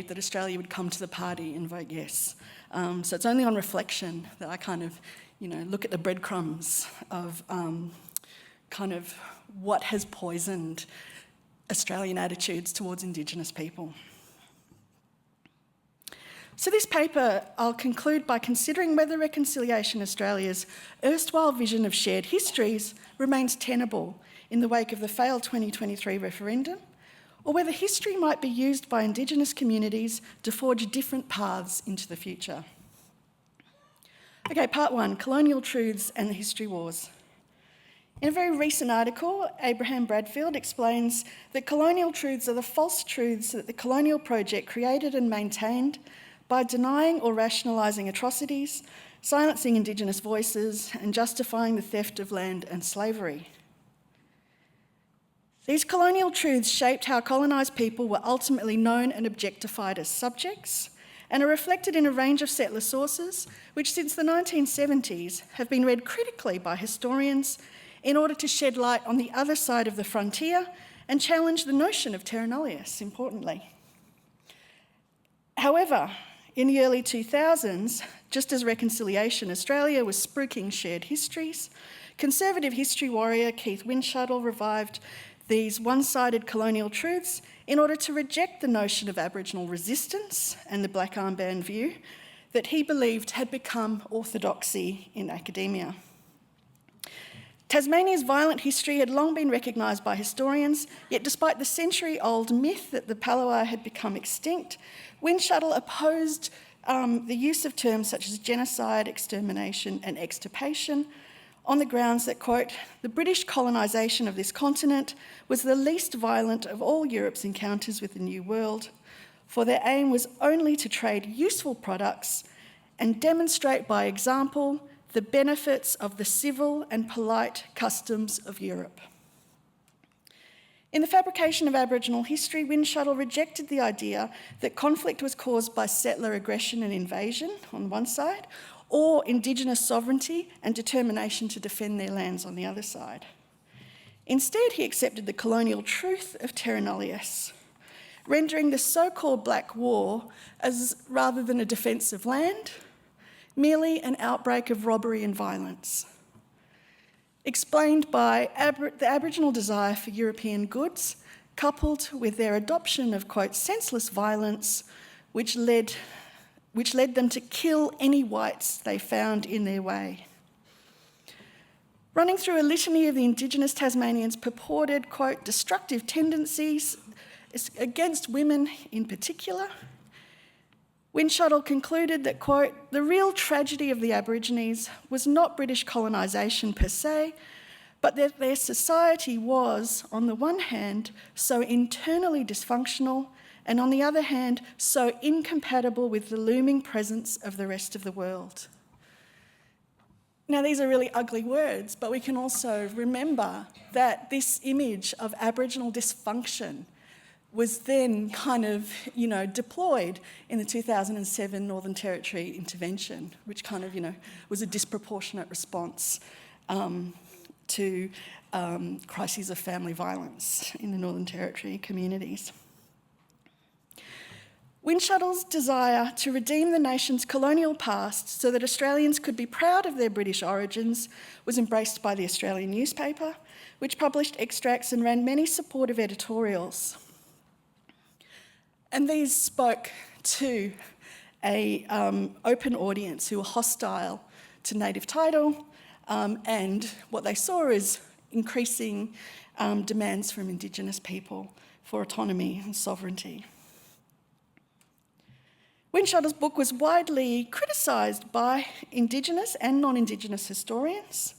that Australia would come to the party and vote yes. So it's only on reflection that I kind of look at the breadcrumbs of kind of what has poisoned Australian attitudes towards Indigenous people. So this paper, I'll conclude by considering whether Reconciliation Australia's erstwhile vision of shared histories remains tenable in the wake of the failed 2023 referendum, or whether history might be used by Indigenous communities to forge different paths into the future. Okay, part 1, colonial truths and the history wars. In a very recent article, Abraham Bradfield explains that colonial truths are the false truths that the colonial project created and maintained by denying or rationalising atrocities, silencing Indigenous voices, and justifying the theft of land and slavery. These colonial truths shaped how colonised people were ultimately known and objectified as subjects, and are reflected in a range of settler sources, which since the 1970s have been read critically by historians in order to shed light on the other side of the frontier and challenge the notion of terra nullius, importantly. However, In the early 2000s, just as Reconciliation Australia was spruiking shared histories, conservative history warrior Keith Windshuttle revived these one-sided colonial truths in order to reject the notion of Aboriginal resistance and the black armband view that he believed had become orthodoxy in academia. Tasmania's violent history had long been recognised by historians, yet despite the century-old myth that the Palawa had become extinct, Windshuttle opposed the use of terms such as genocide, extermination and extirpation on the grounds that, quote, the British colonisation of this continent was the least violent of all Europe's encounters with the New World, for their aim was only to trade useful products and demonstrate by example the benefits of the civil and polite customs of Europe. In the fabrication of Aboriginal history, Windshuttle rejected the idea that conflict was caused by settler aggression and invasion on one side, or Indigenous sovereignty and determination to defend their lands on the other side. Instead, he accepted the colonial truth of terra nullius, rendering the so-called Black War as, rather than a defence of land, merely an outbreak of robbery and violence, explained by the Aboriginal desire for European goods, coupled with their adoption of, quote, senseless violence, which led them to kill any whites they found in their way. Running through a litany of the Indigenous Tasmanians' purported, quote, destructive tendencies against women in particular, Windshuttle concluded that, quote, the real tragedy of the Aborigines was not British colonisation per se, but that their society was, on the one hand, so internally dysfunctional, and on the other hand, so incompatible with the looming presence of the rest of the world. Now, these are really ugly words, but we can also remember that this image of Aboriginal dysfunction was then kind of, deployed in the 2007 Northern Territory intervention, which kind of, was a disproportionate response to crises of family violence in the Northern Territory communities. Windshuttle's desire to redeem the nation's colonial past so that Australians could be proud of their British origins was embraced by the Australian newspaper, which published extracts and ran many supportive editorials. And these spoke to an open audience who were hostile to native title, and what they saw is increasing demands from Indigenous people for autonomy and sovereignty. Windshuttle's book was widely criticised by Indigenous and non-Indigenous historians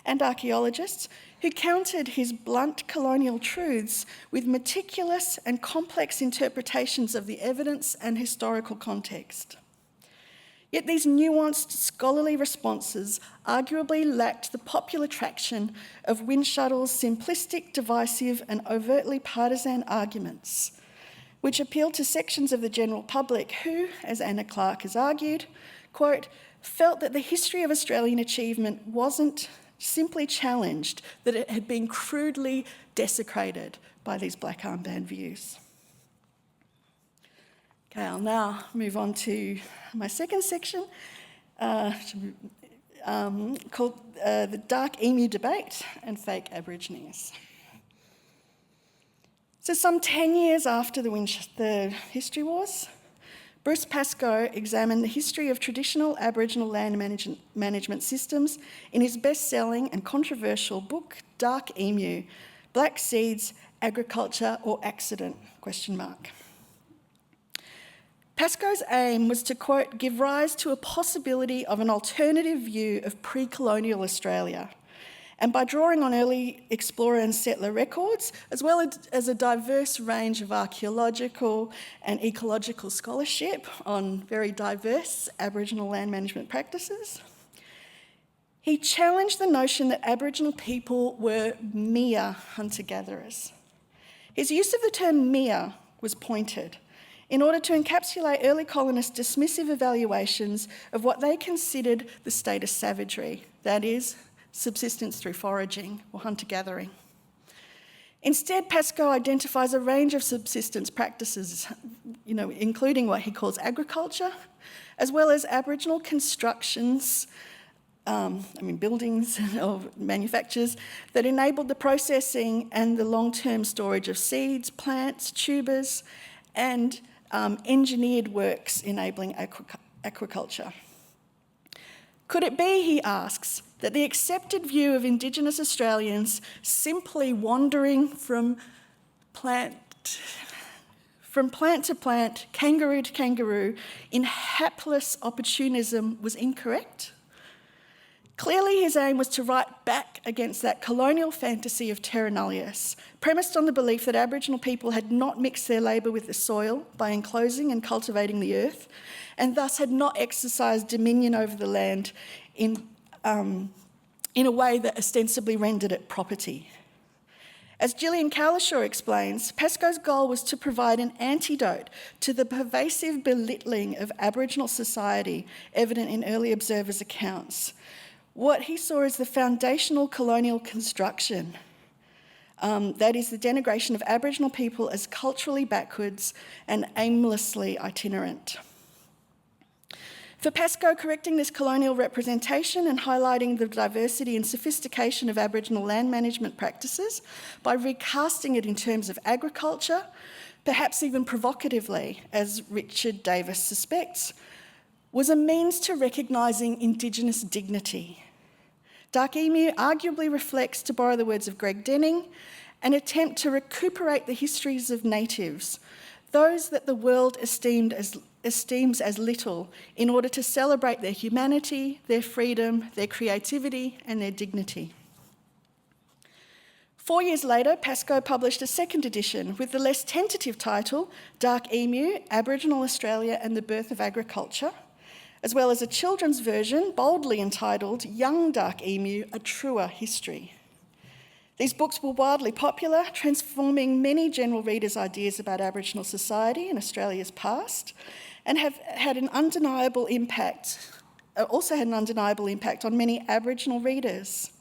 and archaeologists who countered his blunt colonial truths with meticulous and complex interpretations of the evidence and historical context. Yet these nuanced scholarly responses arguably lacked the popular traction of Windshuttle's simplistic, divisive and overtly partisan arguments, which appealed to sections of the general public who, as Anna Clark has argued, quote, felt that the history of Australian achievement wasn't simply challenged, that it had been crudely desecrated by these black armband views. Okay, I'll now move on to my second section, called The Dark Emu Debate and Fake Aborigines. So some 10 years after the history wars, Bruce Pascoe examined the history of traditional Aboriginal land management systems in his best-selling and controversial book, Dark Emu, Black Seeds, Agriculture or Accident, ? Pascoe's aim was to, quote, give rise to a possibility of an alternative view of pre-colonial Australia, and by drawing on early explorer and settler records, as well as a diverse range of archaeological and ecological scholarship on very diverse Aboriginal land management practices, he challenged the notion that Aboriginal people were mere hunter-gatherers. His use of the term mere was pointed in order to encapsulate early colonists' dismissive evaluations of what they considered the state of savagery, that is, subsistence through foraging or hunter-gathering. Instead, Pascoe identifies a range of subsistence practices, including what he calls agriculture, as well as Aboriginal constructions, buildings or manufactures that enabled the processing and the long-term storage of seeds, plants, tubers, and engineered works enabling aquaculture. Could it be, he asks, that the accepted view of Indigenous Australians simply wandering from plant to plant, kangaroo to kangaroo, in hapless opportunism was incorrect? Clearly his aim was to write back against that colonial fantasy of terra nullius, premised on the belief that Aboriginal people had not mixed their labour with the soil by enclosing and cultivating the earth, and thus had not exercised dominion over the land in a way that ostensibly rendered it property. As Gillian Cowlishaw explains, Pascoe's goal was to provide an antidote to the pervasive belittling of Aboriginal society evident in early observers' accounts. What he saw as the foundational colonial construction, that is the denigration of Aboriginal people as culturally backwards and aimlessly itinerant. For Pascoe, correcting this colonial representation and highlighting the diversity and sophistication of Aboriginal land management practices by recasting it in terms of agriculture, perhaps even provocatively, as Richard Davis suspects, was a means to recognising Indigenous dignity. Dark Emu arguably reflects, to borrow the words of Greg Denning, an attempt to recuperate the histories of natives, those that the world esteems as little, in order to celebrate their humanity, their freedom, their creativity, and their dignity. 4 years later, Pascoe published a second edition with the less tentative title, Dark Emu, Aboriginal Australia and the Birth of Agriculture, as well as a children's version boldly entitled Young Dark Emu, A Truer History. These books were wildly popular, transforming many general readers' ideas about Aboriginal society in Australia's past, and have had an undeniable impact, on many Aboriginal readers.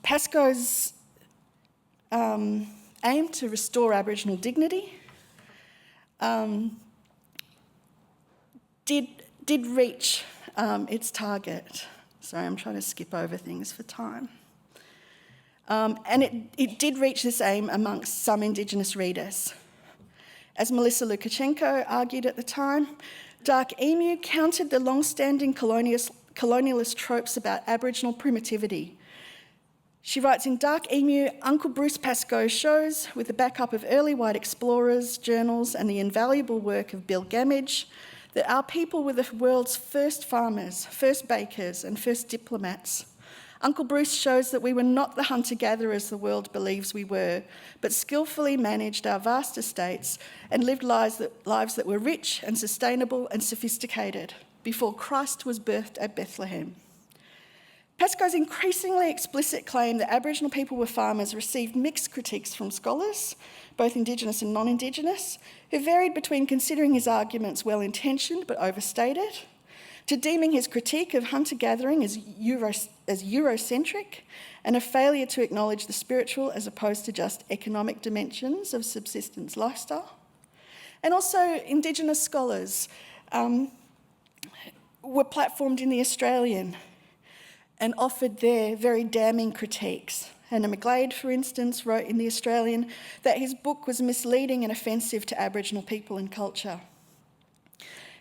Pascoe's aim to restore Aboriginal dignity did reach its target. Sorry, I'm trying to skip over things for time. And it did reach this aim amongst some Indigenous readers. As Melissa Lukashenko argued at the time, Dark Emu countered the long-standing colonialist tropes about Aboriginal primitivity. She writes, in Dark Emu, Uncle Bruce Pascoe shows, with the backup of early white explorers, journals, and the invaluable work of Bill Gamage, that our people were the world's first farmers, first bakers, and first diplomats. Uncle Bruce shows that we were not the hunter-gatherers the world believes we were, but skillfully managed our vast estates and lived lives that were rich and sustainable and sophisticated before Christ was birthed at Bethlehem. Pascoe's increasingly explicit claim that Aboriginal people were farmers received mixed critiques from scholars, both Indigenous and non-Indigenous, who varied between considering his arguments well-intentioned but overstated, to deeming his critique of hunter-gathering as Eurocentric and a failure to acknowledge the spiritual as opposed to just economic dimensions of subsistence lifestyle. And also Indigenous scholars were platformed in The Australian and offered their very damning critiques. Hannah McGlade, for instance, wrote in The Australian that his book was misleading and offensive to Aboriginal people and culture.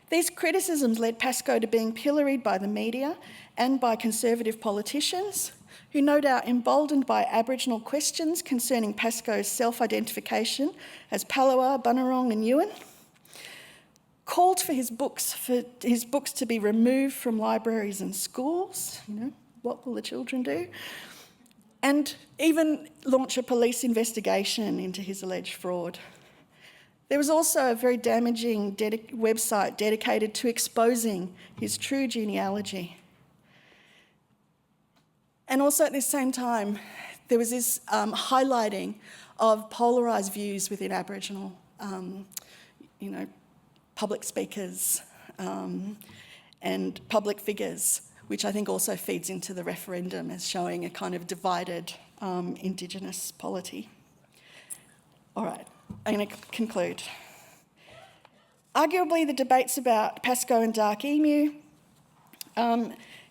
These criticisms led Pascoe to being pilloried by the media and by conservative politicians, who, no doubt emboldened by Aboriginal questions concerning Pascoe's self-identification as Palawa, Bunurong and Yuin, called for his books to be removed from libraries and schools. What will the children do? And even launch a police investigation into his alleged fraud. There was also a very damaging website dedicated to exposing his true genealogy. And also at the same time, there was this highlighting of polarised views within Aboriginal, public speakers and public figures, which I think also feeds into the referendum as showing a kind of divided Indigenous polity. All right, I'm going to conclude. Arguably, the debates about Pascoe and Dark Emu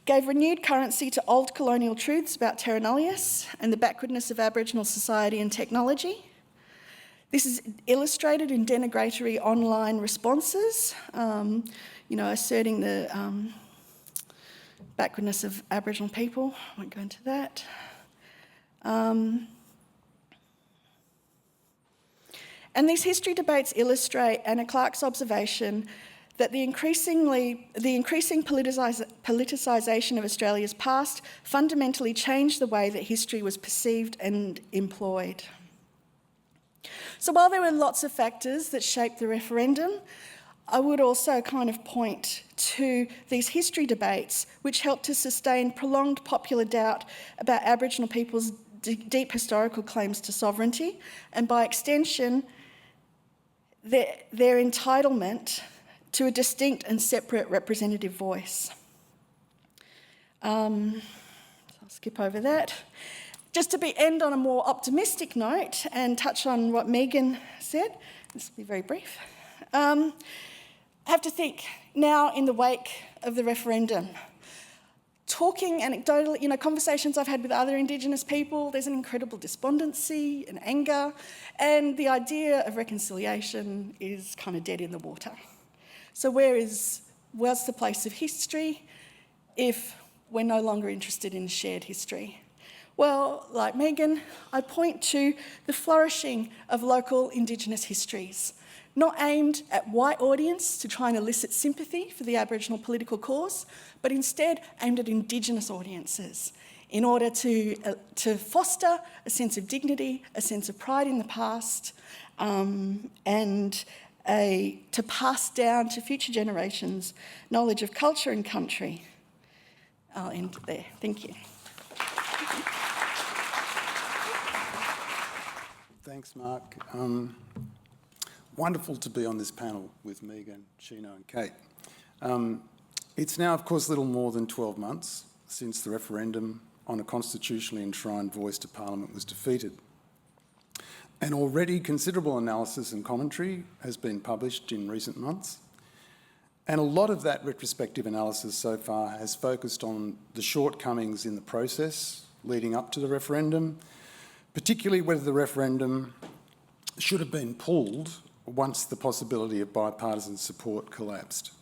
gave renewed currency to old colonial truths about terra nullius and the backwardness of Aboriginal society and technology. This is illustrated in denigratory online responses, asserting the backwardness of Aboriginal people. I won't go into that. And these history debates illustrate Anna Clark's observation that the increasing politicisation of Australia's past fundamentally changed the way that history was perceived and employed. So while there were lots of factors that shaped the referendum, I would also kind of point to these history debates which helped to sustain prolonged popular doubt about Aboriginal people's deep historical claims to sovereignty, and by extension, their entitlement to a distinct and separate representative voice. I'll skip over that. Just to end on a more optimistic note and touch on what Megan said, this will be very brief. I have to think now in the wake of the referendum, talking anecdotally, conversations I've had with other Indigenous people, there's an incredible despondency and anger, and the idea of reconciliation is kind of dead in the water. So where's the place of history if we're no longer interested in shared history? Well, like Megan, I point to the flourishing of local Indigenous histories, not aimed at white audience to try and elicit sympathy for the Aboriginal political cause, but instead aimed at Indigenous audiences in order to foster a sense of dignity, a sense of pride in the past, and to pass down to future generations knowledge of culture and country. I'll end there. Thank you. Thanks, Mark. Wonderful to be on this panel with Megan, Sheena and Kate. It's now, of course, little more than 12 months since the referendum on a constitutionally enshrined voice to Parliament was defeated. And already considerable analysis and commentary has been published in recent months. And a lot of that retrospective analysis so far has focused on the shortcomings in the process leading up to the referendum, particularly whether the referendum should have been pulled once the possibility of bipartisan support collapsed.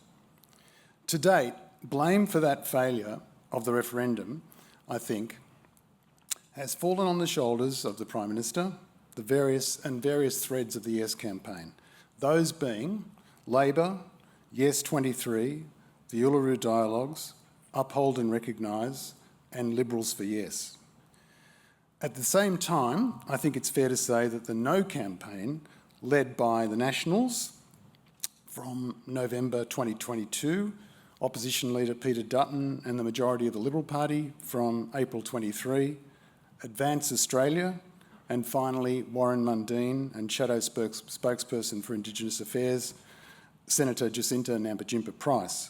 To date, blame for that failure of the referendum, I think, has fallen on the shoulders of the Prime Minister, the various threads of the Yes campaign, those being Labor, Yes 23, the Uluru Dialogues, Uphold and Recognise, and Liberals for Yes. At the same time, I think it's fair to say that the No campaign, led by the Nationals from November 2022, opposition leader Peter Dutton and the majority of the Liberal Party from April 23, Advance Australia, and finally Warren Mundine and Shadow spokesperson for Indigenous Affairs, Senator Jacinta Nampijinpa-Price.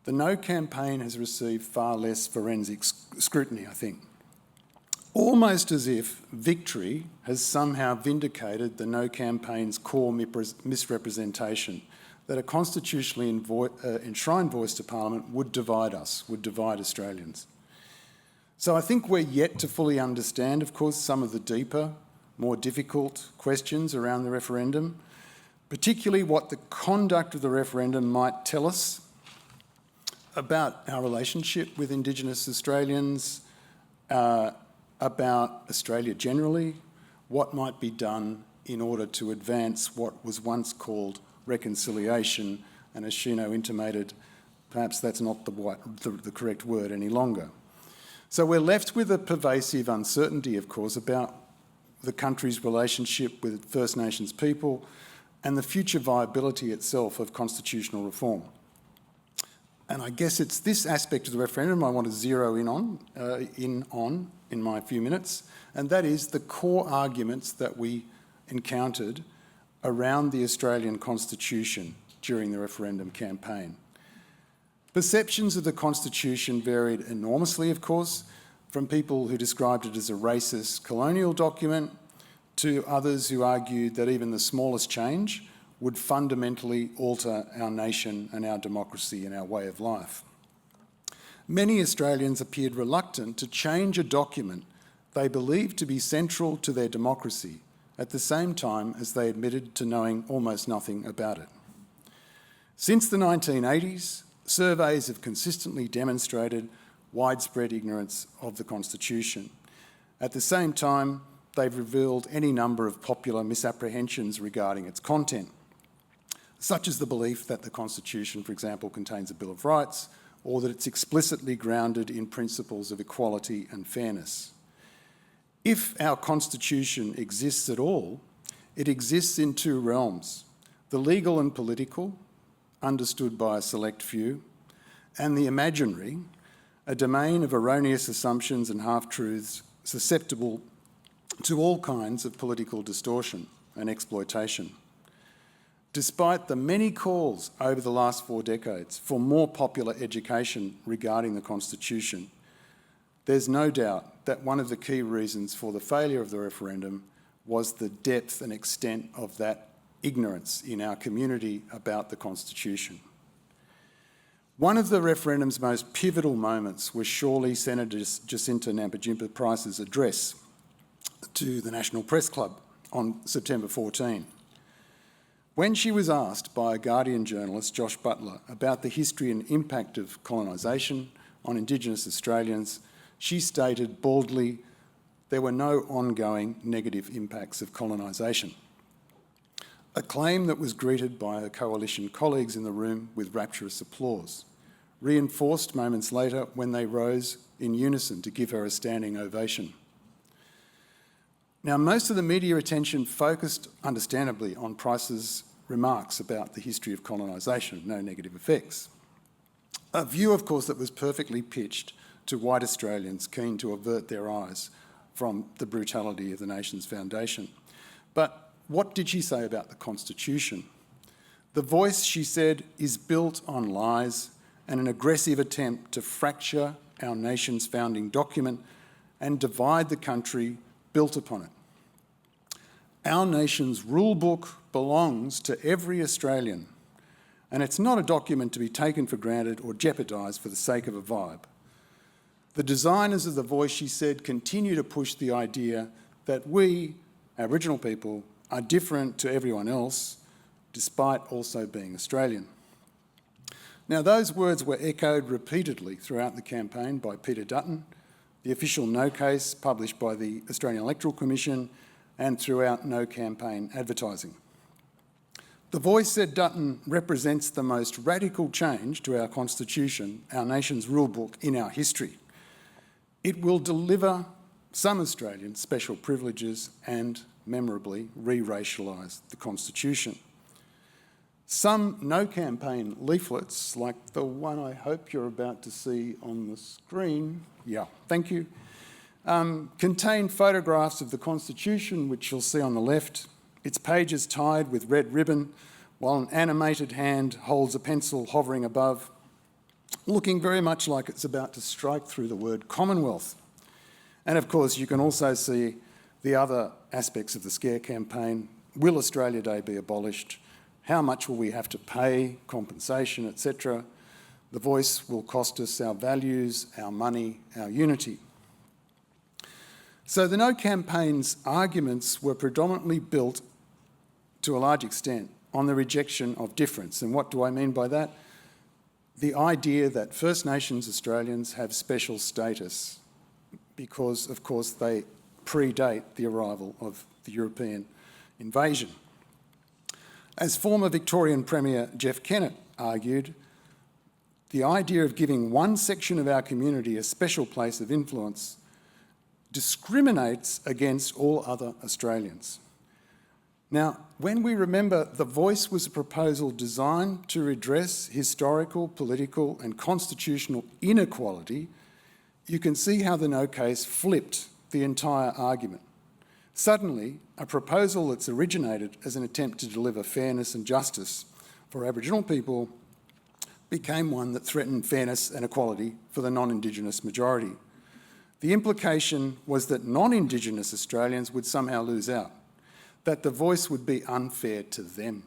The No campaign has received far less forensic scrutiny, I think. Almost as if victory has somehow vindicated the No campaign's core misrepresentation that a constitutionally enshrined voice to Parliament would divide us, would divide Australians. So I think we're yet to fully understand, of course, some of the deeper, more difficult questions around the referendum, particularly what the conduct of the referendum might tell us about our relationship with Indigenous Australians, about Australia generally, what might be done in order to advance what was once called reconciliation, and as Sheena intimated, perhaps that's not the correct word any longer. So we're left with a pervasive uncertainty, of course, about the country's relationship with First Nations people and the future viability itself of constitutional reform. And I guess it's this aspect of the referendum I want to zero in on in my few minutes, and that is the core arguments that we encountered around the Australian Constitution during the referendum campaign. Perceptions of the Constitution varied enormously, of course, from people who described it as a racist colonial document to others who argued that even the smallest change would fundamentally alter our nation and our democracy and our way of life. Many Australians appeared reluctant to change a document they believed to be central to their democracy at the same time as they admitted to knowing almost nothing about it. Since the 1980s, surveys have consistently demonstrated widespread ignorance of the Constitution. At the same time, they've revealed any number of popular misapprehensions regarding its content, such as the belief that the Constitution, for example, contains a Bill of Rights, or that it's explicitly grounded in principles of equality and fairness. If our Constitution exists at all, it exists in two realms: the legal and political, understood by a select few, and the imaginary, a domain of erroneous assumptions and half-truths susceptible to all kinds of political distortion and exploitation. Despite the many calls over the last 4 decades for more popular education regarding the Constitution, there's no doubt that one of the key reasons for the failure of the referendum was the depth and extent of that ignorance in our community about the Constitution. One of the referendum's most pivotal moments was surely Senator Jacinta Nampijinpa Price's address to the National Press Club on September 14. When she was asked by a Guardian journalist, Josh Butler, about the history and impact of colonisation on Indigenous Australians, she stated baldly, there were no ongoing negative impacts of colonisation. A claim that was greeted by her coalition colleagues in the room with rapturous applause, reinforced moments later when they rose in unison to give her a standing ovation. Now, most of the media attention focused, understandably, on Price's remarks about the history of colonisation, no negative effects. A view, of course, that was perfectly pitched to white Australians keen to avert their eyes from the brutality of the nation's foundation. But what did she say about the Constitution? The Voice, she said, is built on lies and an aggressive attempt to fracture our nation's founding document and divide the country built upon it. Our nation's rule book belongs to every Australian, and it's not a document to be taken for granted or jeopardised for the sake of a vibe. The designers of The Voice, she said, continue to push the idea that we, Aboriginal people, are different to everyone else, despite also being Australian. Now, those words were echoed repeatedly throughout the campaign by Peter Dutton, the official No case published by the Australian Electoral Commission, and throughout No campaign advertising. The Voice, said Dutton, represents the most radical change to our Constitution, our nation's rulebook, in our history. It will deliver some Australians special privileges and, memorably, re-racialise the Constitution. Some No campaign leaflets, like the one I hope you're about to see on the screen, thank you, contain photographs of the Constitution, which you'll see on the left, its pages tied with red ribbon, while an animated hand holds a pencil hovering above, looking very much like it's about to strike through the word Commonwealth. And of course, you can also see the other aspects of the scare campaign. Will Australia Day be abolished? How much will we have to pay, compensation, etc.? The Voice will cost us our values, our money, our unity. So the No campaign's arguments were predominantly built, to a large extent, on the rejection of difference. And what do I mean by that? The idea that First Nations Australians have special status because, of course, they predate the arrival of the European invasion. As former Victorian Premier Jeff Kennett argued, the idea of giving one section of our community a special place of influence discriminates against all other Australians. Now, when we remember The Voice was a proposal designed to redress historical, political and constitutional inequality, you can see how the No case flipped the entire argument. Suddenly, a proposal that's originated as an attempt to deliver fairness and justice for Aboriginal people became one that threatened fairness and equality for the non-Indigenous majority. The implication was that non-Indigenous Australians would somehow lose out, that The Voice would be unfair to them.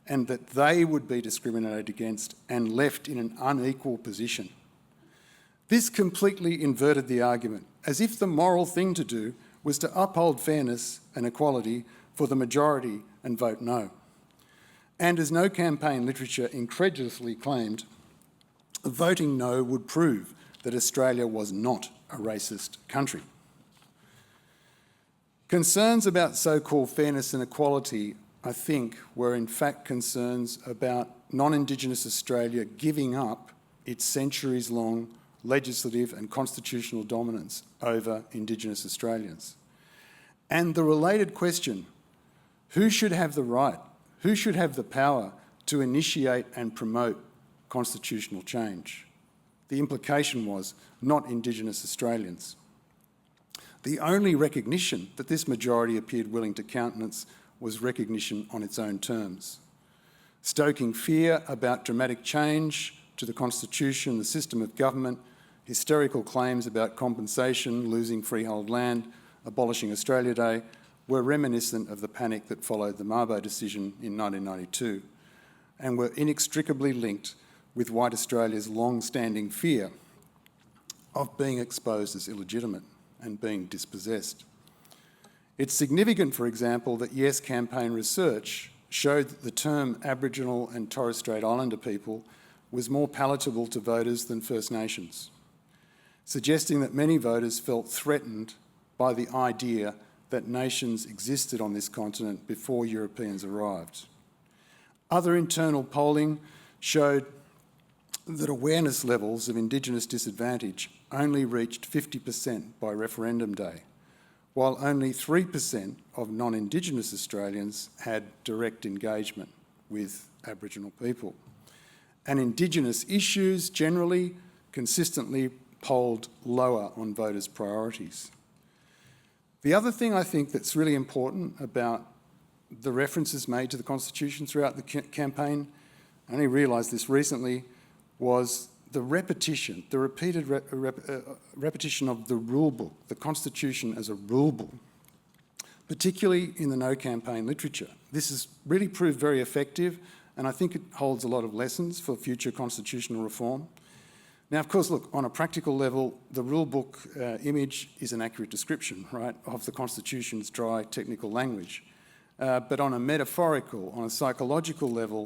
and that they would be discriminated against and left in an unequal position. This completely inverted the argument, as if the moral thing to do was to uphold fairness and equality for the majority and vote no. And as no campaign literature incredulously claimed, voting no would prove that Australia was not a racist country. Concerns about so-called fairness and equality, I think, were in fact concerns about non-Indigenous Australia giving up its centuries-long legislative and constitutional dominance over Indigenous Australians. And the related question, who should have the right, who should have the power to initiate and promote constitutional change? The implication was not Indigenous Australians. The only recognition that this majority appeared willing to countenance was recognition on its own terms, stoking fear about dramatic change to the Constitution, the system of government, hysterical claims about compensation, losing freehold land, abolishing Australia Day, were reminiscent of the panic that followed the Mabo decision in 1992 and were inextricably linked with white Australia's long-standing fear of being exposed as illegitimate and being dispossessed. It's significant, for example, that Yes campaign research showed that the term Aboriginal and Torres Strait Islander people was more palatable to voters than First Nations, suggesting that many voters felt threatened by the idea that nations existed on this continent before Europeans arrived. Other internal polling showed that awareness levels of Indigenous disadvantage only reached 50% by referendum day, while only 3% of non-Indigenous Australians had direct engagement with Aboriginal people. And Indigenous issues generally consistently polled lower on voters' priorities. The other thing I think that's really important about the references made to the Constitution throughout the campaign, I only realised this recently, was the repetition, the repeated repetition of the rule book, the Constitution as a rule book, particularly in the no campaign literature. This has really proved very effective, and I think it holds a lot of lessons for future constitutional reform. Now, of course, look, on a practical level, the rule book image is an accurate description, right, of the Constitution's dry technical language. But on a metaphorical, on a psychological level,